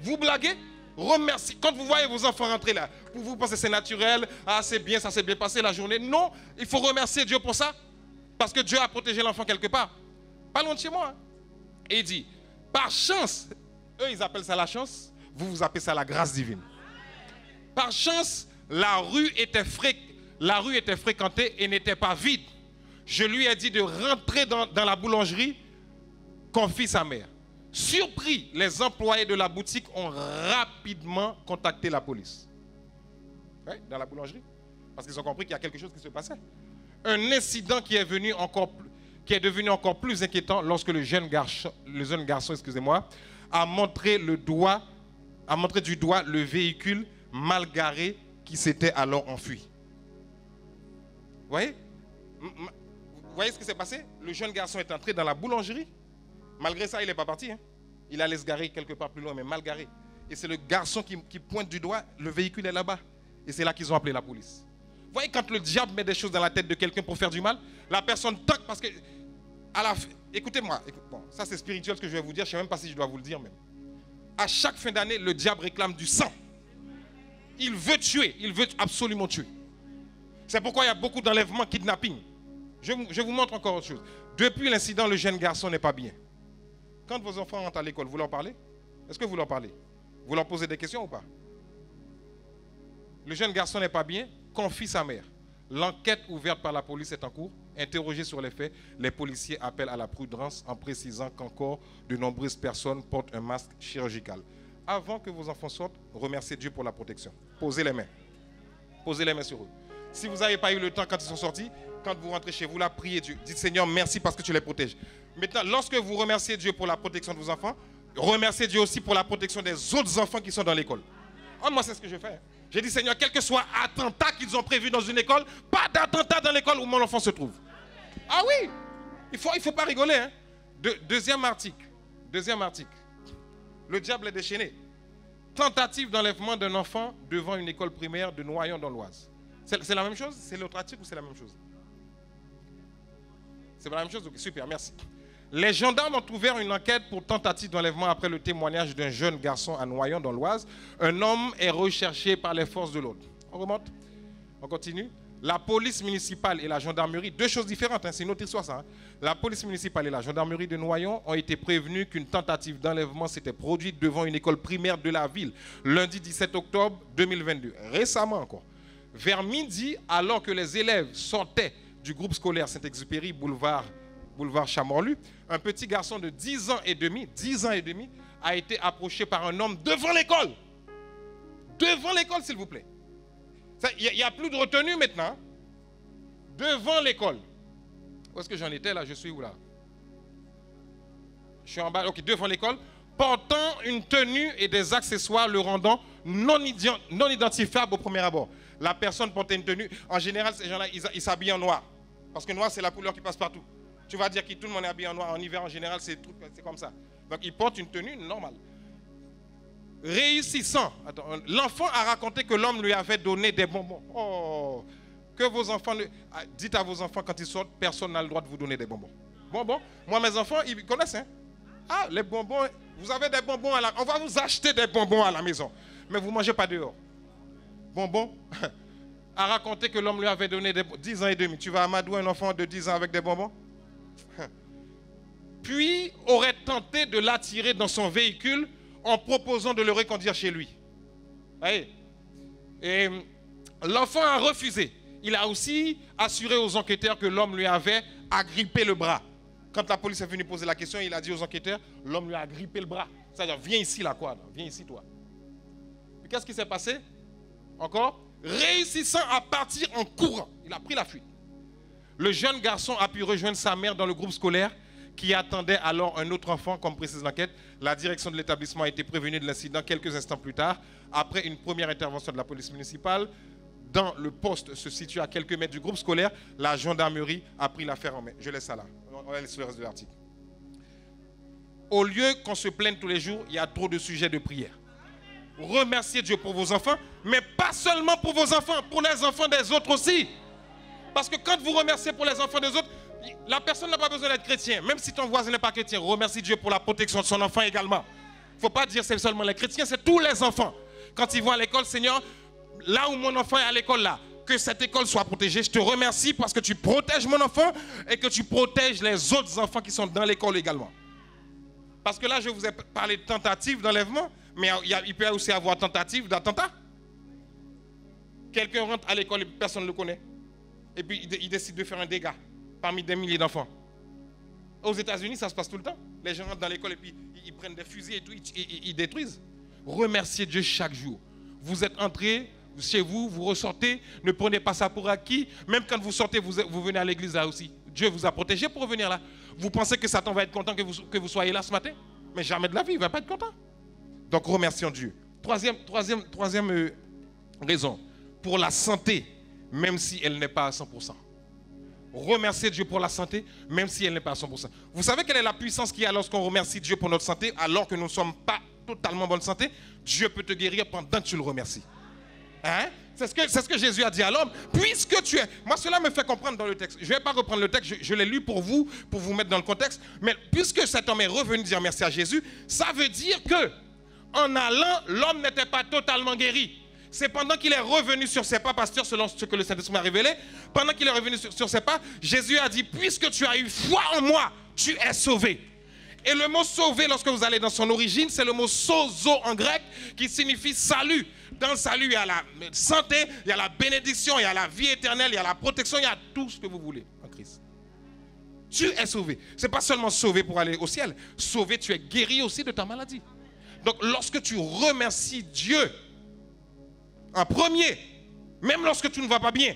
Vous blaguez? Remerciez. Quand vous voyez vos enfants rentrer là, vous pensez que c'est naturel, ah c'est bien, ça s'est bien passé la journée. Non, il faut remercier Dieu pour ça. Parce que Dieu a protégé l'enfant quelque part. Pas loin de chez moi. Hein. Et il dit, par chance, eux ils appellent ça la chance, vous appelez ça la grâce divine. Par chance, la rue était fréquentée et n'était pas vide. Je lui ai dit de rentrer dans la boulangerie, confie sa mère. Surpris, les employés de la boutique ont rapidement contacté la police. Ouais, dans la boulangerie. Parce qu'ils ont compris qu'il y a quelque chose qui se passait. Un incident qui est devenu encore plus inquiétant lorsque le jeune garçon, a montré du doigt le véhicule mal garé qui s'était alors enfui. Vous voyez? Vous voyez ce qui s'est passé? Le jeune garçon est entré dans la boulangerie. Malgré ça, il n'est pas parti. Hein. Il allait se garer quelque part plus loin, mais mal garé. Et c'est le garçon qui pointe du doigt, le véhicule est là-bas. Et c'est là qu'ils ont appelé la police. Vous voyez, quand le diable met des choses dans la tête de quelqu'un pour faire du mal, la personne toque parce que... Écoutez-moi, bon, ça c'est spirituel ce que je vais vous dire, je ne sais même pas si je dois vous le dire même. À chaque fin d'année, le diable réclame du sang. Il veut tuer, il veut absolument tuer. C'est pourquoi il y a beaucoup d'enlèvements, kidnapping. Je vous montre encore autre chose. Depuis l'incident, le jeune garçon n'est pas bien. Quand vos enfants rentrent à l'école, vous leur parlez? Est-ce que vous leur parlez? Vous leur posez des questions ou pas? Le jeune garçon n'est pas bien, confie sa mère. L'enquête ouverte par la police est en cours. Interrogé sur les faits, les policiers appellent à la prudence en précisant qu'encore de nombreuses personnes portent un masque chirurgical. Avant que vos enfants sortent, remerciez Dieu pour la protection. Posez les mains. Posez les mains sur eux. Si vous n'avez pas eu le temps quand ils sont sortis, quand vous rentrez chez vous, là, priez Dieu. Dites Seigneur, merci parce que tu les protèges. Maintenant, lorsque vous remerciez Dieu pour la protection de vos enfants, remerciez Dieu aussi pour la protection des autres enfants qui sont dans l'école. Oh, moi, c'est ce que je fais. J'ai dit, Seigneur, quel que soit attentat qu'ils ont prévu dans une école, pas d'attentat dans l'école où mon enfant se trouve. Ah oui, il faut pas rigoler. Hein. Deuxième article. Le diable est déchaîné. Tentative d'enlèvement d'un enfant devant une école primaire de Noyon dans l'Oise. C'est la même chose? C'est l'autre article ou c'est la même chose? C'est la même chose? Ok, super, merci. Les gendarmes ont ouvert une enquête pour tentative d'enlèvement après le témoignage d'un jeune garçon à Noyon dans l'Oise. Un homme est recherché par les forces de l'ordre. On remonte? On continue? La police municipale et la gendarmerie, deux choses différentes, hein, c'est une autre histoire ça. Hein. La police municipale et la gendarmerie de Noyon ont été prévenus qu'une tentative d'enlèvement s'était produite devant une école primaire de la ville, lundi 17 octobre 2022, récemment encore. Vers midi, alors que les élèves sortaient du groupe scolaire Saint-Exupéry, boulevard Chamorlu, un petit garçon de 10 ans et demi, a été approché par un homme devant l'école. Devant l'école, s'il vous plaît. Il n'y a plus de retenue maintenant. Devant l'école. Où est-ce que j'en étais là? Je suis où là? Je suis en bas. Ok, devant l'école. Portant une tenue et des accessoires le rendant non identifiable au premier abord. La personne portait une tenue. En général, ces gens-là, ils s'habillent en noir. Parce que noir, c'est la couleur qui passe partout. Tu vas dire que tout le monde est habillé en noir. En hiver, en général, c'est comme ça. Donc, ils portent une tenue normale. Réussissant. L'enfant a raconté que l'homme lui avait donné des bonbons. Oh, que vos enfants... Dites à vos enfants, quand ils sortent, personne n'a le droit de vous donner des bonbons. Bonbons. Moi, mes enfants, ils connaissent. Hein? Ah, les bonbons... Vous avez des bonbons à la... On va vous acheter des bonbons à la maison. Mais vous ne mangez pas dehors. Bonbons. A raconté que l'homme lui avait donné 10 ans et demi. Tu vas amadouer un enfant de 10 ans avec des bonbons? Puis aurait tenté de l'attirer dans son véhicule en proposant de le reconduire chez lui. Voyez? Et l'enfant a refusé. Il a aussi assuré aux enquêteurs que l'homme lui avait agrippé le bras. Quand la police est venue poser la question, il a dit aux enquêteurs, l'homme lui a agrippé le bras. C'est-à-dire, viens ici là, quoi. Viens ici, toi. Et qu'est-ce qui s'est passé? Encore? Réussissant à partir en courant. Il a pris la fuite. Le jeune garçon a pu rejoindre sa mère dans le groupe scolaire qui attendait alors un autre enfant, comme précise l'enquête. La direction de l'établissement a été prévenue de l'incident quelques instants plus tard, après une première intervention de la police municipale. Dans le poste se situe à quelques mètres du groupe scolaire, la gendarmerie a pris l'affaire en main. Je laisse ça là. On laisse le reste de l'article. Au lieu qu'on se plaigne tous les jours, il y a trop de sujets de prière. Remerciez Dieu pour vos enfants, mais pas seulement pour vos enfants, pour les enfants des autres aussi. Parce que quand vous remerciez pour les enfants des autres, la personne n'a pas besoin d'être chrétien. Même si ton voisin n'est pas chrétien, remercie Dieu pour la protection de son enfant également. Il ne faut pas dire que c'est seulement les chrétiens, c'est tous les enfants. Quand ils vont à l'école, Seigneur, là où mon enfant est à l'école, là, que cette école soit protégée. Je te remercie parce que tu protèges mon enfant et que tu protèges les autres enfants qui sont dans l'école également. Parce que là, je vous ai parlé de tentative d'enlèvement, mais il peut aussi avoir tentative d'attentat. Quelqu'un rentre à l'école et personne ne le connaît. Et puis il décide de faire un dégât parmi des milliers d'enfants. Aux États-Unis, ça se passe tout le temps. Les gens rentrent dans l'école et puis ils prennent des fusils et tout, ils détruisent. Remerciez Dieu chaque jour. Vous êtes entrés chez vous, vous ressortez, ne prenez pas ça pour acquis. Même quand vous sortez, vous venez à l'église là aussi. Dieu vous a protégé pour revenir là. Vous pensez que Satan va être content que vous soyez là ce matin? Mais jamais de la vie, il ne va pas être content. Donc remercions Dieu. Troisième raison, pour la santé, même si elle n'est pas à 100%. Remercier Dieu pour la santé, même si elle n'est pas à 100%. Vous savez quelle est la puissance qu'il y a lorsqu'on remercie Dieu pour notre santé, alors que nous ne sommes pas totalement en bonne santé? Dieu peut te guérir pendant que tu le remercies. Hein? C'est ce que Jésus a dit à l'homme. Puisque tu es... Moi, cela me fait comprendre dans le texte. Je ne vais pas reprendre le texte, je l'ai lu pour vous mettre dans le contexte. Mais puisque cet homme est revenu dire merci à Jésus, ça veut dire que en allant, l'homme n'était pas totalement guéri. C'est pendant qu'il est revenu sur ses pas, pasteur, selon ce que le Saint-Esprit m'a révélé, pendant qu'il est revenu sur ses pas, Jésus a dit, puisque tu as eu foi en moi, tu es sauvé. Et le mot sauvé, lorsque vous allez dans son origine, c'est le mot sozo en grec, qui signifie salut. Dans le salut, il y a la santé, il y a la bénédiction, il y a la vie éternelle, il y a la protection, il y a tout ce que vous voulez en Christ. Tu es sauvé. Ce n'est pas seulement sauvé pour aller au ciel. Sauvé, tu es guéri aussi de ta maladie. Donc lorsque tu remercies Dieu, en premier, même lorsque tu ne vas pas bien,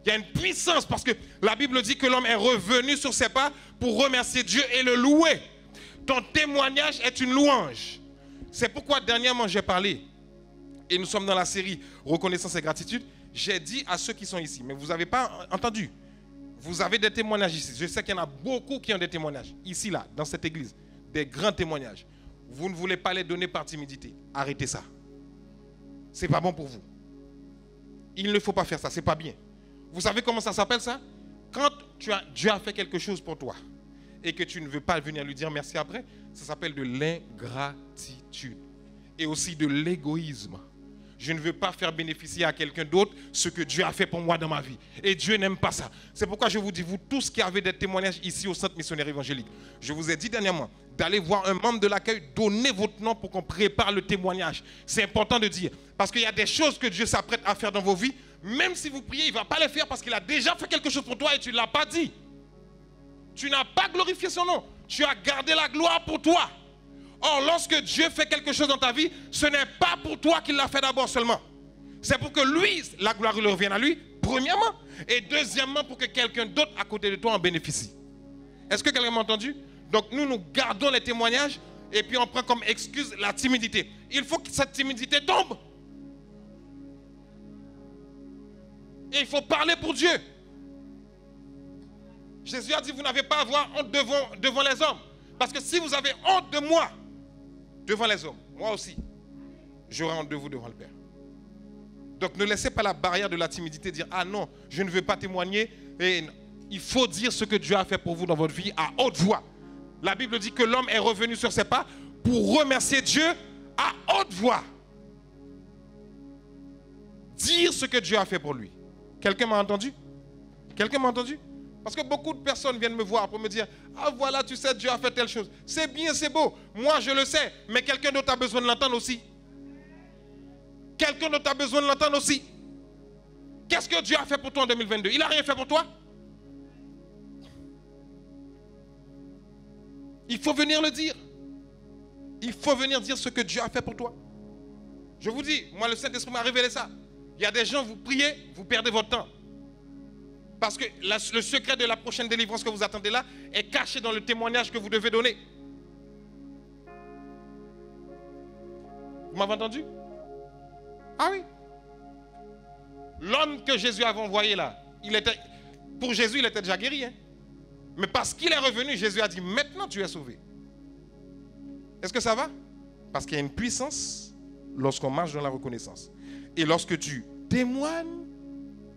il y a une puissance parce que la Bible dit que l'homme est revenu sur ses pas pour remercier Dieu et le louer. Ton témoignage est une louange. C'est pourquoi dernièrement j'ai parlé, et nous sommes dans la série Reconnaissance et gratitude, j'ai dit à ceux qui sont ici, mais vous n'avez pas entendu, vous avez des témoignages ici. Je sais qu'il y en a beaucoup qui ont des témoignages, ici, là, dans cette église, des grands témoignages. Vous ne voulez pas les donner par timidité. Arrêtez ça. Ce n'est pas bon pour vous. Il ne faut pas faire ça, ce n'est pas bien. Vous savez comment ça s'appelle ça? Quand Dieu a fait quelque chose pour toi et que tu ne veux pas venir lui dire merci après, ça s'appelle de l'ingratitude et aussi de l'égoïsme. Je ne veux pas faire bénéficier à quelqu'un d'autre ce que Dieu a fait pour moi dans ma vie. Et Dieu n'aime pas ça. C'est pourquoi je vous dis, vous tous qui avez des témoignages ici au Centre Missionnaire Évangélique, je vous ai dit dernièrement d'aller voir un membre de l'accueil, donnez votre nom pour qu'on prépare le témoignage. C'est important de dire. Parce qu'il y a des choses que Dieu s'apprête à faire dans vos vies. Même si vous priez, il ne va pas les faire parce qu'il a déjà fait quelque chose pour toi et tu ne l'as pas dit. Tu n'as pas glorifié son nom. Tu as gardé la gloire pour toi. Or, lorsque Dieu fait quelque chose dans ta vie, ce n'est pas pour toi qu'il l'a fait d'abord seulement. C'est pour que lui, la gloire lui revienne à lui, premièrement. Et deuxièmement, pour que quelqu'un d'autre à côté de toi en bénéficie. Est-ce que quelqu'un m'a entendu? Donc, nous gardons les témoignages et puis on prend comme excuse la timidité. Il faut que cette timidité tombe. Et il faut parler pour Dieu. Jésus a dit, vous n'avez pas à avoir honte devant les hommes. Parce que si vous avez honte de moi, devant les hommes, moi aussi, j'aurai honte de vous devant le Père. Donc ne laissez pas la barrière de la timidité dire, ah non, je ne veux pas témoigner. Et il faut dire ce que Dieu a fait pour vous dans votre vie à haute voix. La Bible dit que l'homme est revenu sur ses pas pour remercier Dieu à haute voix. Dire ce que Dieu a fait pour lui. Quelqu'un m'a entendu? Quelqu'un m'a entendu? Parce que beaucoup de personnes viennent me voir pour me dire, ah voilà, tu sais, Dieu a fait telle chose. C'est bien, c'est beau. Moi, je le sais. Mais quelqu'un d'autre a besoin de l'entendre aussi. Quelqu'un d'autre a besoin de l'entendre aussi. Qu'est-ce que Dieu a fait pour toi en 2022? Il n'a rien fait pour toi? Il faut venir le dire. Il faut venir dire ce que Dieu a fait pour toi. Je vous dis, moi, le Saint-Esprit m'a révélé ça. Il y a des gens, vous priez, vous perdez votre temps. Parce que le secret de la prochaine délivrance que vous attendez là est caché dans le témoignage que vous devez donner. Vous m'avez entendu? Ah oui. L'homme que Jésus avait envoyé là, pour Jésus, il était déjà guéri. Hein? Mais parce qu'il est revenu, Jésus a dit, maintenant tu es sauvé. Est-ce que ça va? Parce qu'il y a une puissance lorsqu'on marche dans la reconnaissance. Et lorsque tu témoignes,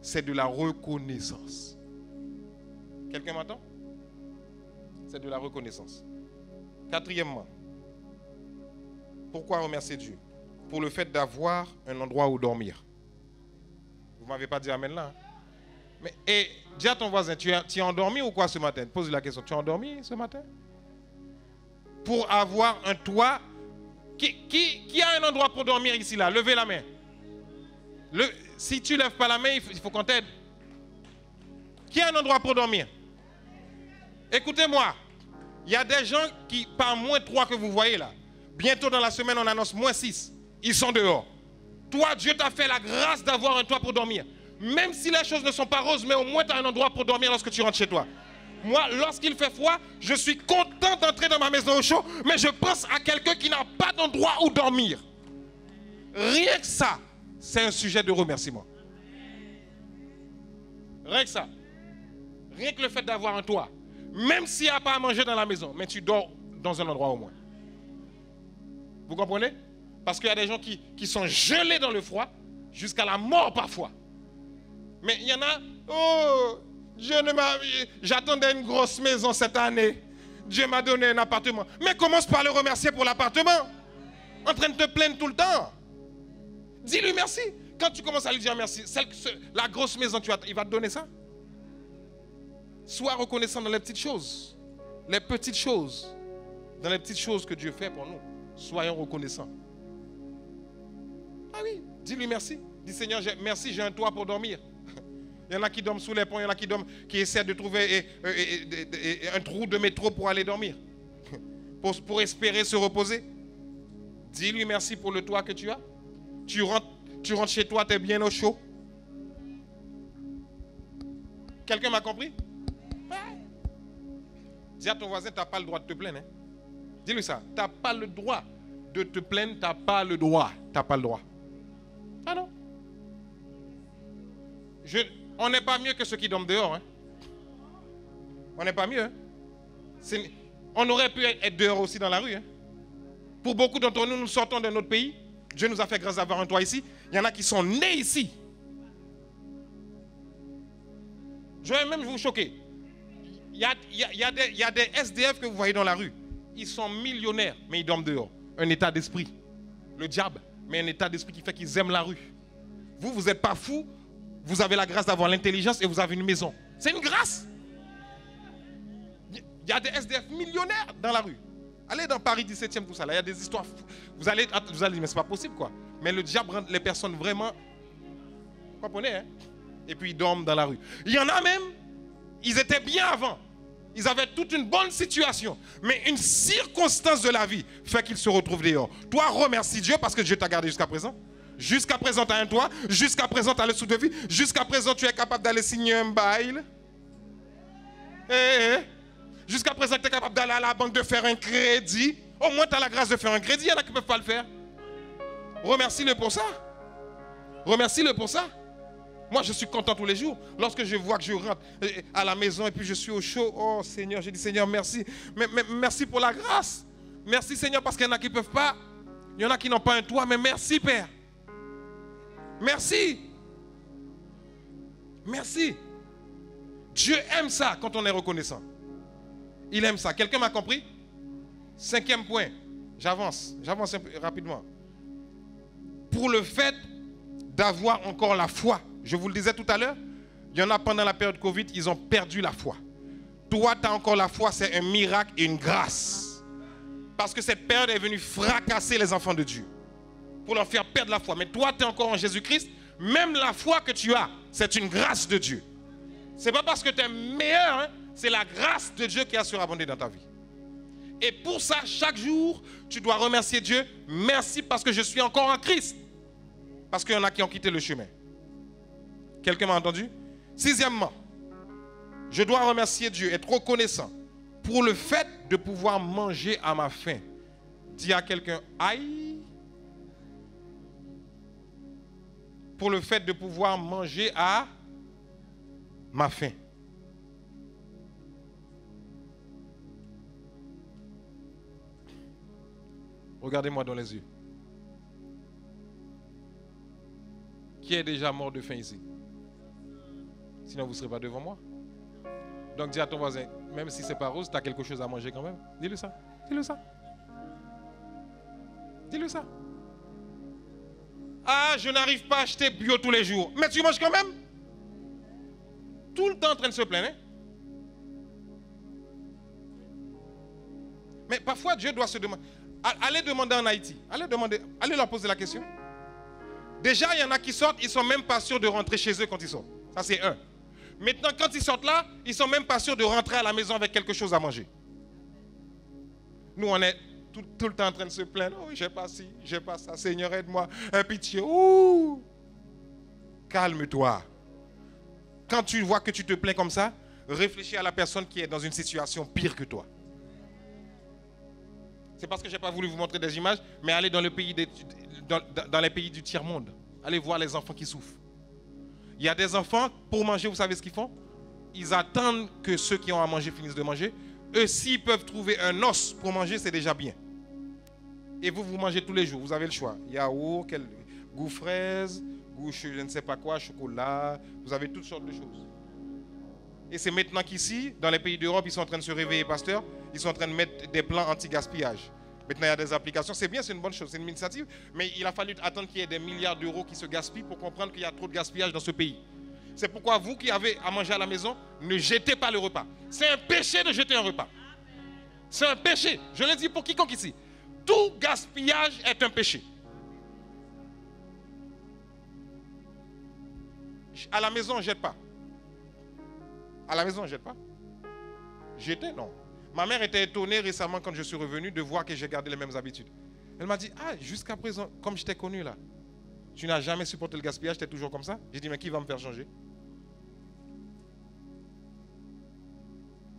c'est de la reconnaissance. Quelqu'un m'entend? C'est de la reconnaissance. Quatrièmement, pourquoi remercier Dieu? Pour le fait d'avoir un endroit où dormir. Vous ne m'avez pas dit amen là. Hein? Mais, et dis à ton voisin, tu es endormi ou quoi ce matin? Pose la question, tu es endormi ce matin? Pour avoir un toit. Qui a un endroit pour dormir ici là? Levez la main. Si tu ne lèves pas la main, il faut qu'on t'aide. Qui a un endroit pour dormir? Écoutez-moi. Il y a des gens qui, par moins 3 que vous voyez là, bientôt dans la semaine, on annonce moins 6. Ils sont dehors. Toi, Dieu t'a fait la grâce d'avoir un toit pour dormir. Même si les choses ne sont pas roses, mais au moins tu as un endroit pour dormir lorsque tu rentres chez toi. Moi, lorsqu'il fait froid, je suis content d'entrer dans ma maison au chaud, mais je pense à quelqu'un qui n'a pas d'endroit où dormir. Rien que ça, c'est un sujet de remerciement. Rien que ça. Rien que le fait d'avoir un toit. Même s'il n'y a pas à manger dans la maison, mais tu dors dans un endroit au moins. Vous comprenez? Parce qu'il y a des gens qui sont gelés dans le froid, jusqu'à la mort parfois. Mais il y en a, oh, j'attendais une grosse maison cette année. Dieu m'a donné un appartement. Mais commence par le remercier pour l'appartement. En train de te plaindre tout le temps. Dis-lui merci. Quand tu commences à lui dire merci, la grosse maison, il va te donner ça. Sois reconnaissant dans les petites choses. Les petites choses. Dans les petites choses que Dieu fait pour nous. Soyons reconnaissants. Ah oui, dis-lui merci. Dis Seigneur, merci, j'ai un toit pour dormir. Il y en a qui dorment sous les ponts, il y en a qui essaient de trouver un trou de métro pour aller dormir. Pour espérer se reposer. Dis-lui merci pour le toit que tu as. Tu rentres chez toi, tu es bien au chaud. Quelqu'un m'a compris? Ouais. Dis à ton voisin, tu n'as pas le droit de te plaindre. Hein? Dis-lui ça. Tu n'as pas le droit de te plaindre, tu n'as pas le droit. Tu n'as pas le droit. Ah non. On n'est pas mieux que ceux qui dorment dehors. Hein? On n'est pas mieux. Hein? On aurait pu être dehors aussi dans la rue. Hein? Pour beaucoup d'entre nous, nous sortons de notre pays. Dieu nous a fait grâce d'avoir un toit ici. Il y en a qui sont nés ici. Je vais même vous choquer. Il y a des SDF que vous voyez dans la rue. Ils sont millionnaires, mais ils dorment dehors. Un état d'esprit. Le diable, mais un état d'esprit qui fait qu'ils aiment la rue. Vous n'êtes pas fous. Vous avez la grâce d'avoir l'intelligence et vous avez une maison. C'est une grâce. Il y a des SDF millionnaires dans la rue. Allez dans Paris 17e, tout ça. Là, il y a des histoires. Vous allez dire, mais c'est pas possible quoi. Mais le diable rend les personnes vraiment. Vous comprenez, hein? Et puis ils dorment dans la rue. Il y en a même, ils étaient bien avant. Ils avaient toute une bonne situation. Mais une circonstance de la vie fait qu'ils se retrouvent dehors. Toi, remercie Dieu parce que Dieu t'a gardé jusqu'à présent. Jusqu'à présent, tu as un toit. Jusqu'à présent, tu as le sou de vie. Jusqu'à présent, tu es capable d'aller signer un bail. Jusqu'à présent, tu es capable d'aller à la banque de faire un crédit. Au moins, tu as la grâce de faire un crédit. Il y en a qui ne peuvent pas le faire. Remercie-le pour ça. Remercie-le pour ça. Moi, je suis content tous les jours. Lorsque je vois que je rentre à la maison et puis je suis au chaud. Oh Seigneur, j'ai dit Seigneur, merci. Mais merci pour la grâce. Merci Seigneur parce qu'il y en a qui ne peuvent pas. Il y en a qui n'ont pas un toit. Mais merci Père. Merci. Merci. Dieu aime ça quand on est reconnaissant. Il aime ça. Quelqu'un m'a compris? 5e point. J'avance un peu rapidement. Pour le fait d'avoir encore la foi. Je vous le disais tout à l'heure. Il y en a pendant la période Covid, ils ont perdu la foi. Toi, tu as encore la foi, c'est un miracle et une grâce. Parce que cette période est venue fracasser les enfants de Dieu. Pour leur faire perdre la foi. Mais toi, tu es encore en Jésus-Christ. Même la foi que tu as, c'est une grâce de Dieu. Ce n'est pas parce que tu es meilleur, hein, c'est la grâce de Dieu qui a surabondé dans ta vie. Et pour ça, chaque jour, tu dois remercier Dieu. Merci parce que je suis encore en Christ. Parce qu'il y en a qui ont quitté le chemin. Quelqu'un m'a entendu? Sixièmement, je dois remercier Dieu, être reconnaissant pour le fait de pouvoir manger à ma faim. Dis à quelqu'un, aïe. Pour le fait de pouvoir manger à ma faim. Regardez-moi dans les yeux. Qui est déjà mort de faim ici? Sinon, vous ne serez pas devant moi. Donc, dis à ton voisin, même si ce n'est pas rose, tu as quelque chose à manger quand même. Dis-le ça. Dis-le ça. Dis-le ça. Ah, je n'arrive pas à acheter bio tous les jours. Mais tu manges quand même. Tout le temps en train de se plaindre. Hein? Mais parfois, Dieu doit se demander. Allez demander en Haïti. Allez leur poser la question. Déjà, il y en a qui sortent, ils ne sont même pas sûrs de rentrer chez eux quand ils sortent. Ça, c'est un. Maintenant, quand ils sortent là, ils ne sont même pas sûrs de rentrer à la maison avec quelque chose à manger. Nous, on est tout le temps en train de se plaindre. Oh, j'ai pas ci, j'ai pas ça. Seigneur, aide-moi. Pitié. Ouh. Calme-toi. Quand tu vois que tu te plains comme ça, réfléchis à la personne qui est dans une situation pire que toi. C'est parce que je n'ai pas voulu vous montrer des images, mais allez dans, dans les pays du tiers-monde. Allez voir les enfants qui souffrent. Il y a des enfants, pour manger, vous savez ce qu'ils font? Ils attendent que ceux qui ont à manger finissent de manger. Eux, s'ils peuvent trouver un os pour manger, c'est déjà bien. Et vous, vous mangez tous les jours, vous avez le choix. Yaourt, goût fraise, goût je ne sais pas quoi, chocolat, vous avez toutes sortes de choses. Et c'est maintenant qu'ici, dans les pays d'Europe, ils sont en train de se réveiller, pasteur. Ils sont en train de mettre des plans anti-gaspillage. Maintenant, il y a des applications. C'est bien, c'est une bonne chose, c'est une initiative. Mais il a fallu attendre qu'il y ait des milliards d'euros qui se gaspillent pour comprendre qu'il y a trop de gaspillage dans ce pays. C'est pourquoi vous qui avez à manger à la maison, ne jetez pas le repas. C'est un péché de jeter un repas. C'est un péché. Je le dis pour quiconque ici. Tout gaspillage est un péché. À la maison, on ne jette pas. À la maison, on ne jette pas. Jeter, non. Ma mère était étonnée récemment quand je suis revenu de voir que j'ai gardé les mêmes habitudes. Elle m'a dit, ah, jusqu'à présent, comme je t'ai connu là, tu n'as jamais supporté le gaspillage, tu es toujours comme ça. J'ai dit, mais qui va me faire changer?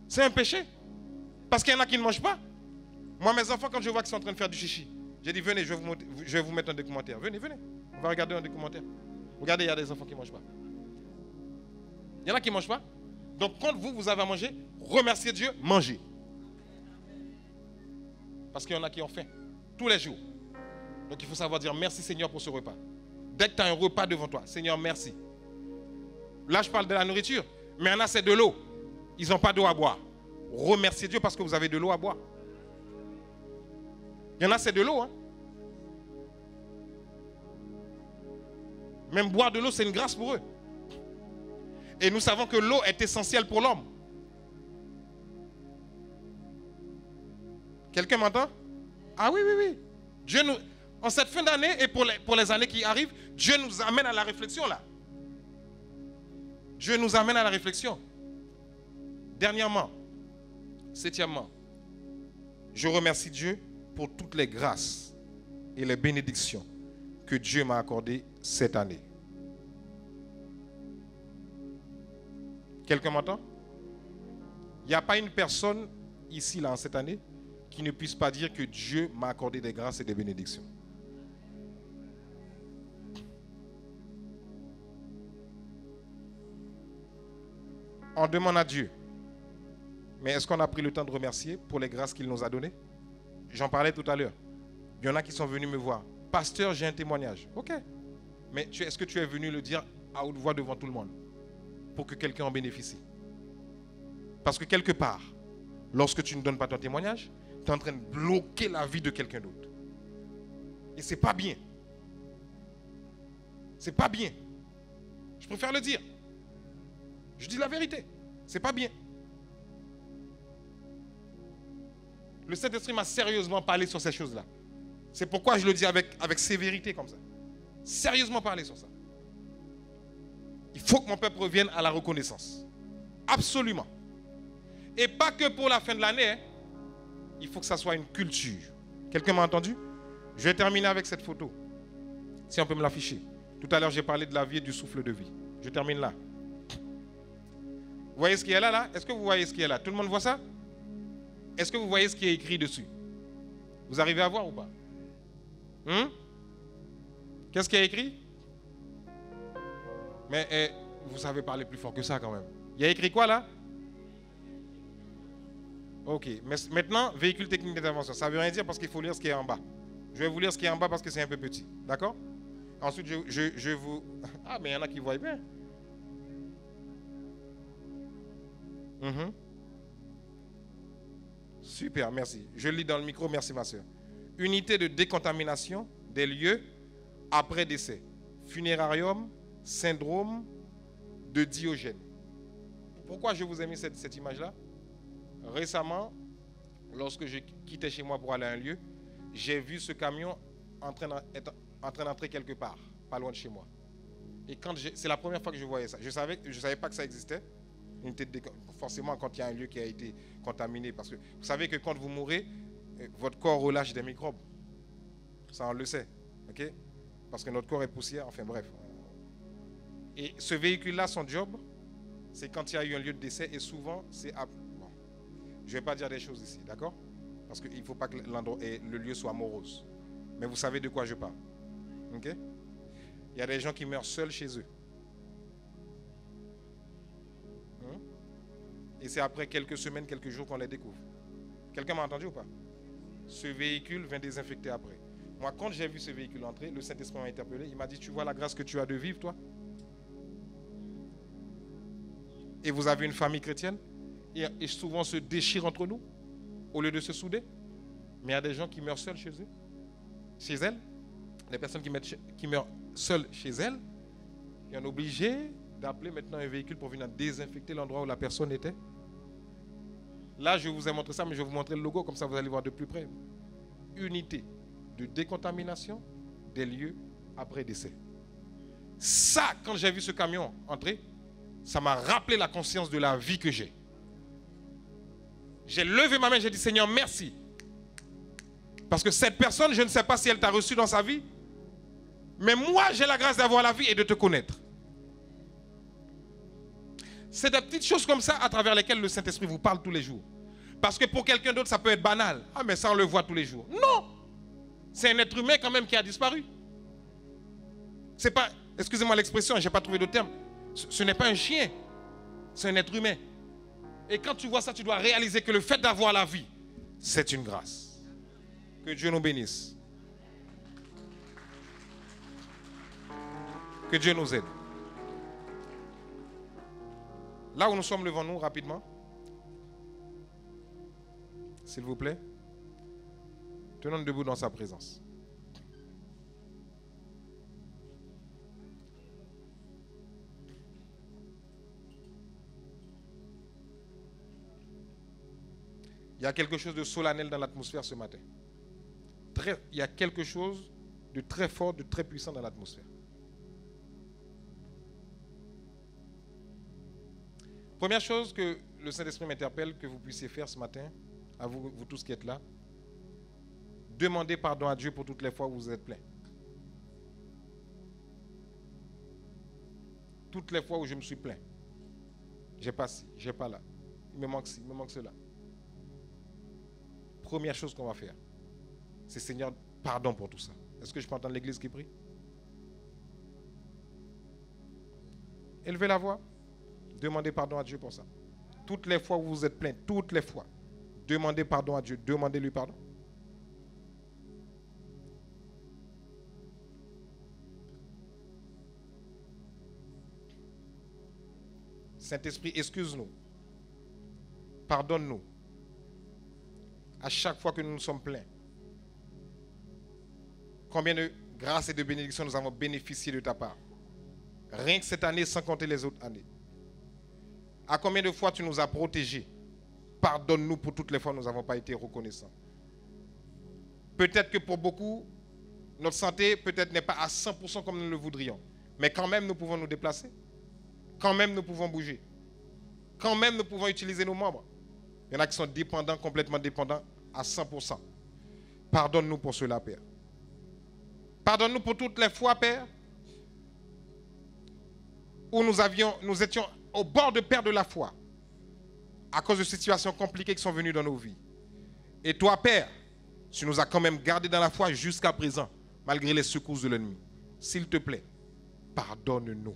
C'est un péché. Parce qu'il y en a qui ne mangent pas. Moi, mes enfants, quand je vois qu'ils sont en train de faire du chichi, j'ai dit, venez, je vais vous mettre un documentaire. Venez, venez. On va regarder un documentaire. Regardez, il y a des enfants qui ne mangent pas. Il y en a qui ne mangent pas. Donc, quand vous avez à manger, remerciez Dieu, mangez. Parce qu'il y en a qui ont faim. Tous les jours. Donc, il faut savoir dire merci Seigneur pour ce repas. Dès que tu as un repas devant toi, Seigneur, merci. Là, je parle de la nourriture. Mais il y en a, c'est de l'eau. Ils n'ont pas d'eau à boire. Remerciez Dieu parce que vous avez de l'eau à boire. Il y en a, c'est de l'eau. Hein? Même boire de l'eau, c'est une grâce pour eux. Et nous savons que l'eau est essentielle pour l'homme. Quelqu'un m'entend? Ah oui, oui, oui. Dieu nous, en cette fin d'année et pour les années qui arrivent, Dieu nous amène à la réflexion là. Dieu nous amène à la réflexion. Dernièrement, septièmement, je remercie Dieu pour toutes les grâces et les bénédictions que Dieu m'a accordées cette année. Quelqu'un m'entend? Il n'y a pas une personne ici, là, en cette année, qui ne puisse pas dire que Dieu m'a accordé des grâces et des bénédictions. On demande à Dieu. Mais est-ce qu'on a pris le temps de remercier pour les grâces qu'il nous a données? J'en parlais tout à l'heure. Il y en a qui sont venus me voir. Pasteur, j'ai un témoignage. Ok. Mais est-ce que tu es venu le dire à haute voix devant tout le monde pour que quelqu'un en bénéficie? Parce que quelque part, lorsque tu ne donnes pas ton témoignage, tu es en train de bloquer la vie de quelqu'un d'autre. Et ce n'est pas bien. C'est pas bien. Je préfère le dire. Je dis la vérité. C'est pas bien. Le Saint-Esprit m'a sérieusement parlé sur ces choses-là. C'est pourquoi je le dis avec sévérité comme ça. Sérieusement parler sur ça. Il faut que mon peuple revienne à la reconnaissance. Absolument. Et pas que pour la fin de l'année. Hein. Il faut que ça soit une culture. Quelqu'un m'a entendu? Je vais terminer avec cette photo. Si on peut me l'afficher. Tout à l'heure, j'ai parlé de la vie et du souffle de vie. Je termine là. Vous voyez ce qu'il y a là? Est-ce que vous voyez ce qu'il y a là? Tout le monde voit ça? Est-ce que vous voyez ce qui est écrit dessus? Vous arrivez à voir ou pas? Qu'est-ce qui est écrit? Mais vous savez parler plus fort que ça quand même. Il y a écrit quoi là? Ok. Mais maintenant, véhicule technique d'intervention. Ça ne veut rien dire parce qu'il faut lire ce qui est en bas. Je vais vous lire ce qui est en bas parce que c'est un peu petit. D'accord? Ensuite, je vous... Ah, mais il y en a qui voient bien. Super, merci. Je lis dans le micro, merci ma soeur. Unité de décontamination des lieux après décès. Funérarium, syndrome de Diogène. Pourquoi je vous ai mis cette image-là? Récemment, lorsque je quittais chez moi pour aller à un lieu, j'ai vu ce camion en train d'entrer quelque part, pas loin de chez moi. Et c'est la première fois que je voyais ça. Je savais pas que ça existait. Forcément, quand il y a un lieu qui a été contaminé, parce que vous savez que quand vous mourrez, votre corps relâche des microbes. Ça, on le sait. Ok? Parce que notre corps est poussière. Enfin bref. Et ce véhicule-là, son job, c'est quand il y a eu un lieu de décès, et souvent, c'est... Bon, je ne vais pas dire des choses ici, d'accord? Parce qu'il ne faut pas que le lieu soit morose. Mais vous savez de quoi je parle. Ok? Il y a des gens qui meurent seuls chez eux. Et c'est après quelques semaines, quelques jours qu'on les découvre. Quelqu'un m'a entendu ou pas? Ce véhicule vient désinfecter après. Moi, quand j'ai vu ce véhicule entrer, le Saint-Esprit m'a interpellé. Il m'a dit, tu vois la grâce que tu as de vivre, toi? Et vous avez une famille chrétienne? Et souvent se déchirent entre nous, au lieu de se souder. Mais il y a des gens qui meurent seuls chez eux. Chez elles. Les personnes qui meurent seules chez elles. Et on est obligé d'appeler maintenant un véhicule pour venir désinfecter l'endroit où la personne était. Là, je vous ai montré ça, mais je vais vous montrer le logo, comme ça vous allez voir de plus près. Unité de décontamination des lieux après décès. Ça, quand j'ai vu ce camion entrer, ça m'a rappelé la conscience de la vie que j'ai. J'ai levé ma main, j'ai dit, Seigneur, merci. Parce que cette personne, je ne sais pas si elle t'a reçu dans sa vie, mais moi, j'ai la grâce d'avoir la vie et de te connaître. C'est des petites choses comme ça à travers lesquelles le Saint-Esprit vous parle tous les jours. Parce que pour quelqu'un d'autre, ça peut être banal. Ah, mais ça, on le voit tous les jours. Non! C'est un être humain quand même qui a disparu. C'est pas, excusez-moi l'expression, je n'ai pas trouvé de terme. Ce n'est pas un chien, c'est un être humain. Et quand tu vois ça, tu dois réaliser que le fait d'avoir la vie, c'est une grâce. Que Dieu nous bénisse. Que Dieu nous aide. Là où nous sommes devant nous, rapidement, s'il vous plaît, tenons debout dans sa présence. Il y a quelque chose de solennel dans l'atmosphère ce matin. Il y a quelque chose de très fort, de très puissant dans l'atmosphère. Première chose que le Saint-Esprit m'interpelle que vous puissiez faire ce matin, à vous tous qui êtes là, demandez pardon à Dieu pour toutes les fois où vous êtes plein. Toutes les fois où je me suis plaint. J'ai pas ci, j'ai pas là. Il me manque ci, il me manque cela. Première chose qu'on va faire, c'est Seigneur, pardon pour tout ça. Est-ce que je peux entendre l'église qui prie? Élevez la voix. Demandez pardon à Dieu pour ça. Toutes les fois où vous êtes plein, toutes les fois, demandez pardon à Dieu. Demandez-lui pardon. Saint-Esprit, excuse-nous. Pardonne-nous. À chaque fois que nous nous sommes pleins. Combien de grâces et de bénédictions nous avons bénéficié de ta part. Rien que cette année, sans compter les autres années. À combien de fois tu nous as protégés? Pardonne-nous pour toutes les fois où nous n'avons pas été reconnaissants. Peut-être que pour beaucoup, notre santé peut-être n'est pas à 100% comme nous le voudrions. Mais quand même, nous pouvons nous déplacer. Quand même, nous pouvons bouger. Quand même, nous pouvons utiliser nos membres. Il y en a qui sont dépendants, complètement dépendants à 100%. Pardonne-nous pour cela, Père. Pardonne-nous pour toutes les fois, Père, où nous étions au bord de perdre la foi à cause de situations compliquées qui sont venues dans nos vies. Et toi, Père, tu nous as quand même gardés dans la foi jusqu'à présent, malgré les secousses de l'ennemi. S'il te plaît, pardonne-nous.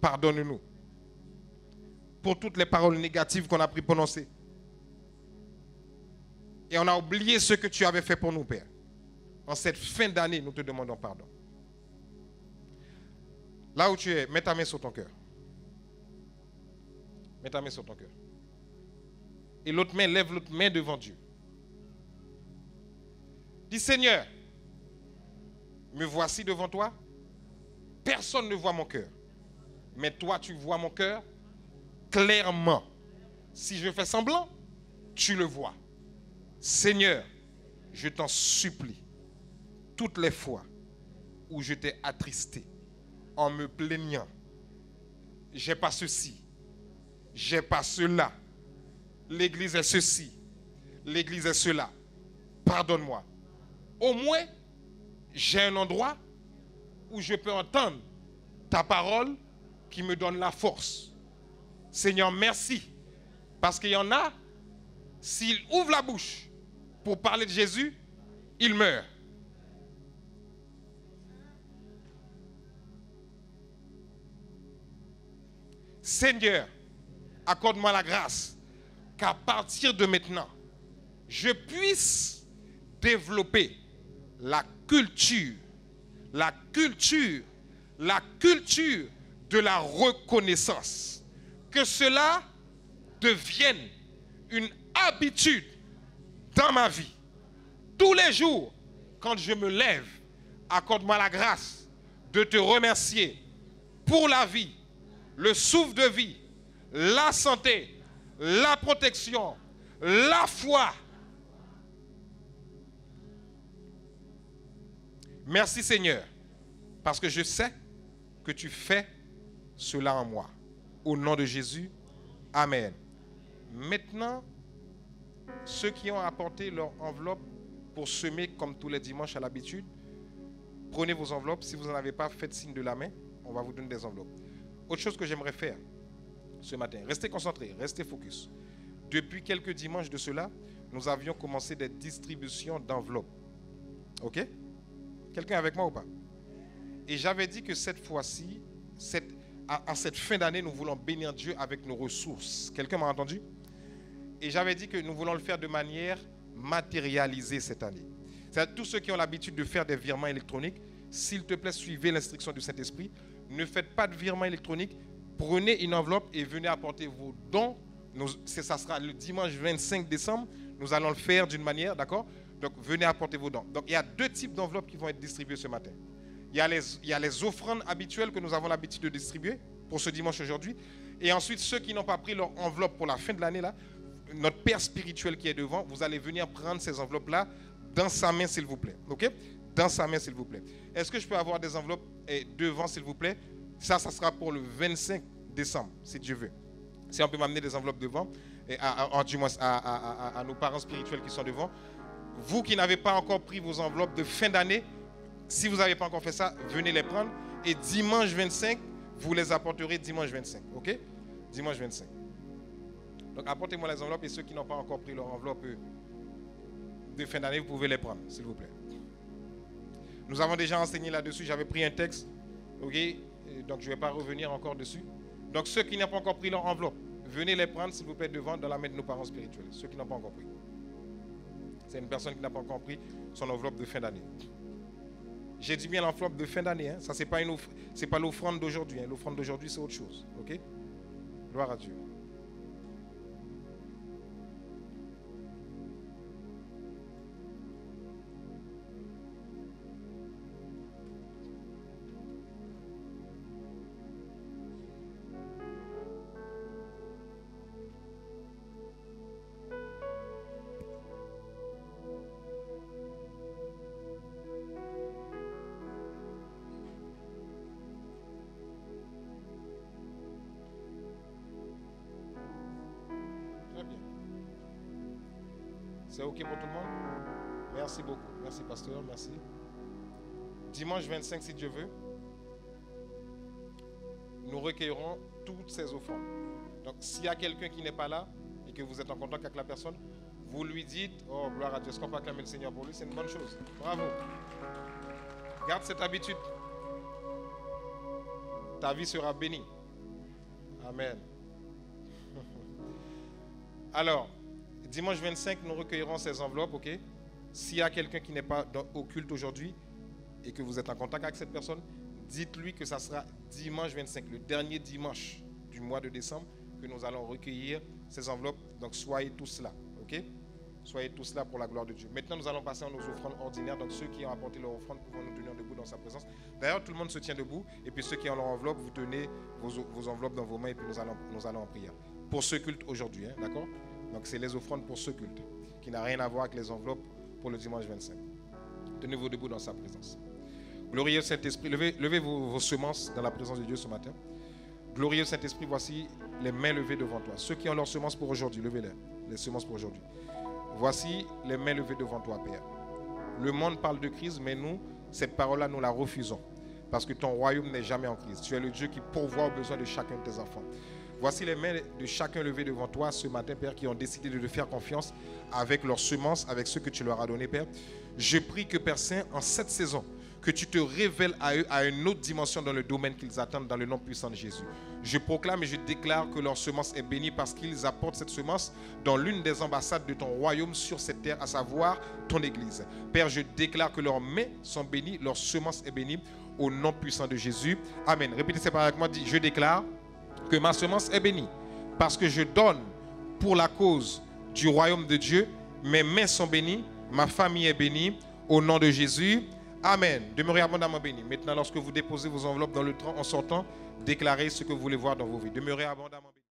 Pardonne-nous pour toutes les paroles négatives qu'on a pu prononcer. Et on a oublié ce que tu avais fait pour nous, Père. En cette fin d'année, nous te demandons pardon. Là où tu es, mets ta main sur ton cœur. Mets ta main sur ton cœur. Et l'autre main, lève l'autre main devant Dieu. Dis, Seigneur, me voici devant toi. Personne ne voit mon cœur. Mais toi, tu vois mon cœur clairement. Si je fais semblant, tu le vois. Seigneur, je t'en supplie, toutes les fois où je t'ai attristé en me plaignant, j'ai pas ceci, j'ai pas cela, l'église est ceci, l'église est cela, pardonne-moi. Au moins, j'ai un endroit où je peux entendre ta parole qui me donne la force. Seigneur, merci, parce qu'il y en a, s'ils ouvrent la bouche pour parler de Jésus, ils meurent. Seigneur, accorde-moi la grâce qu'à partir de maintenant, je puisse développer la culture de la reconnaissance. Que cela devienne une habitude dans ma vie. Tous les jours, quand je me lève, accorde-moi la grâce de te remercier pour la vie, le souffle de vie, la santé, la protection, la foi. Merci Seigneur, parce que je sais que tu fais cela en moi. Au nom de Jésus, Amen. Maintenant, ceux qui ont apporté leur enveloppe pour semer comme tous les dimanches à l'habitude, prenez vos enveloppes. Si vous n'en avez pas, faites signe de la main. On va vous donner des enveloppes. Autre chose que j'aimerais faire ce matin, restez concentrés, restez focus. Depuis quelques dimanches de cela, nous avions commencé des distributions d'enveloppes. Ok? Quelqu'un avec moi ou pas? Et j'avais dit que cette fois-ci, à cette fin d'année, nous voulons bénir Dieu avec nos ressources. Quelqu'un m'a entendu? Et j'avais dit que nous voulons le faire de manière matérialisée cette année. C'est-à-dire tous ceux qui ont l'habitude de faire des virements électroniques, s'il te plaît, suivez l'instruction du Saint-Esprit. Ne faites pas de virement électronique. Prenez une enveloppe et venez apporter vos dons. Ça sera le dimanche 25 décembre. Nous allons le faire d'une manière, d'accord? Donc, venez apporter vos dons. Donc, il y a deux types d'enveloppes qui vont être distribuées ce matin. Il y a les offrandes habituelles que nous avons l'habitude de distribuer pour ce dimanche aujourd'hui. Et ensuite, ceux qui n'ont pas pris leur enveloppe pour la fin de l'année, là, notre Père spirituel qui est devant, vous allez venir prendre ces enveloppes-là dans sa main, s'il vous plaît. OK? Dans sa main, s'il vous plaît. Est-ce que je peux avoir des enveloppes devant, s'il vous plaît? Ça sera pour le 25 décembre, si Dieu veut. Si on peut m'amener des enveloppes devant, du moins à nos parents spirituels qui sont devant. Vous qui n'avez pas encore pris vos enveloppes de fin d'année, si vous n'avez pas encore fait ça, venez les prendre. Et dimanche 25, vous les apporterez dimanche 25. OK? Dimanche 25. Donc apportez-moi les enveloppes et ceux qui n'ont pas encore pris leur enveloppe de fin d'année, vous pouvez les prendre, s'il vous plaît. Nous avons déjà enseigné là-dessus. J'avais pris un texte. OK? Donc je ne vais pas revenir encore dessus. Donc ceux qui n'ont pas encore pris leur enveloppe, venez les prendre, s'il vous plaît, devant dans la main de nos parents spirituels. Ceux qui n'ont pas encore pris. C'est une personne qui n'a pas encore pris son enveloppe de fin d'année. J'ai dit bien l'enveloppe de fin d'année. Hein. Ça, ce n'est pas l'offrande d'aujourd'hui. Hein. L'offrande d'aujourd'hui, c'est autre chose. OK? Gloire à Dieu. C'est OK pour tout le monde? Merci beaucoup. Merci, pasteur. Merci. Dimanche 25, si Dieu veut, nous recueillerons toutes ces offrandes. Donc, s'il y a quelqu'un qui n'est pas là et que vous êtes en contact avec la personne, vous lui dites, oh, gloire à Dieu, est-ce qu'on peut acclamer le Seigneur pour lui? C'est une bonne chose. Bravo. Garde cette habitude. Ta vie sera bénie. Amen. Alors, dimanche 25, nous recueillerons ces enveloppes, ok? S'il y a quelqu'un qui n'est pas au culte aujourd'hui et que vous êtes en contact avec cette personne, dites-lui que ça sera dimanche 25, le dernier dimanche du mois de décembre, que nous allons recueillir ces enveloppes. Donc, soyez tous là, ok? Soyez tous là pour la gloire de Dieu. Maintenant, nous allons passer à nos offrandes ordinaires. Donc, ceux qui ont apporté leur offrande pouvons nous tenir debout dans sa présence. D'ailleurs, tout le monde se tient debout. Et puis, ceux qui ont leur enveloppe, vous tenez vos enveloppes dans vos mains et puis nous allons en prière. Pour ce culte aujourd'hui, hein, d'accord? Donc, c'est les offrandes pour ce culte, qui n'a rien à voir avec les enveloppes pour le dimanche 25. Tenez-vous debout dans sa présence. Glorieux Saint-Esprit, levez vos semences dans la présence de Dieu ce matin. Glorieux Saint-Esprit, voici les mains levées devant toi. Ceux qui ont leurs semences pour aujourd'hui, levez-les, les semences pour aujourd'hui. Voici les mains levées devant toi, Père. Le monde parle de crise, mais nous, cette parole-là, nous la refusons. Parce que ton royaume n'est jamais en crise. Tu es le Dieu qui pourvoit aux besoins de chacun de tes enfants. Voici les mains de chacun levées devant toi ce matin, Père, qui ont décidé de te faire confiance avec leurs semences, avec ce que tu leur as donné, Père. Je prie que, Père Saint, en cette saison, que tu te révèles à eux à une autre dimension dans le domaine qu'ils attendent, dans le nom puissant de Jésus. Je proclame et je déclare que leur semence est bénie parce qu'ils apportent cette semence dans l'une des ambassades de ton royaume sur cette terre, à savoir ton Église. Père, je déclare que leurs mains sont bénies, leur semence est bénie au nom puissant de Jésus. Amen. Répétez ça avec moi, dis, je déclare que ma semence est bénie parce que je donne pour la cause du royaume de Dieu. Mes mains sont bénies, ma famille est bénie au nom de Jésus. Amen. Demeurez abondamment bénis. Maintenant, lorsque vous déposez vos enveloppes dans le train en sortant, déclarez ce que vous voulez voir dans vos vies. Demeurez abondamment bénis.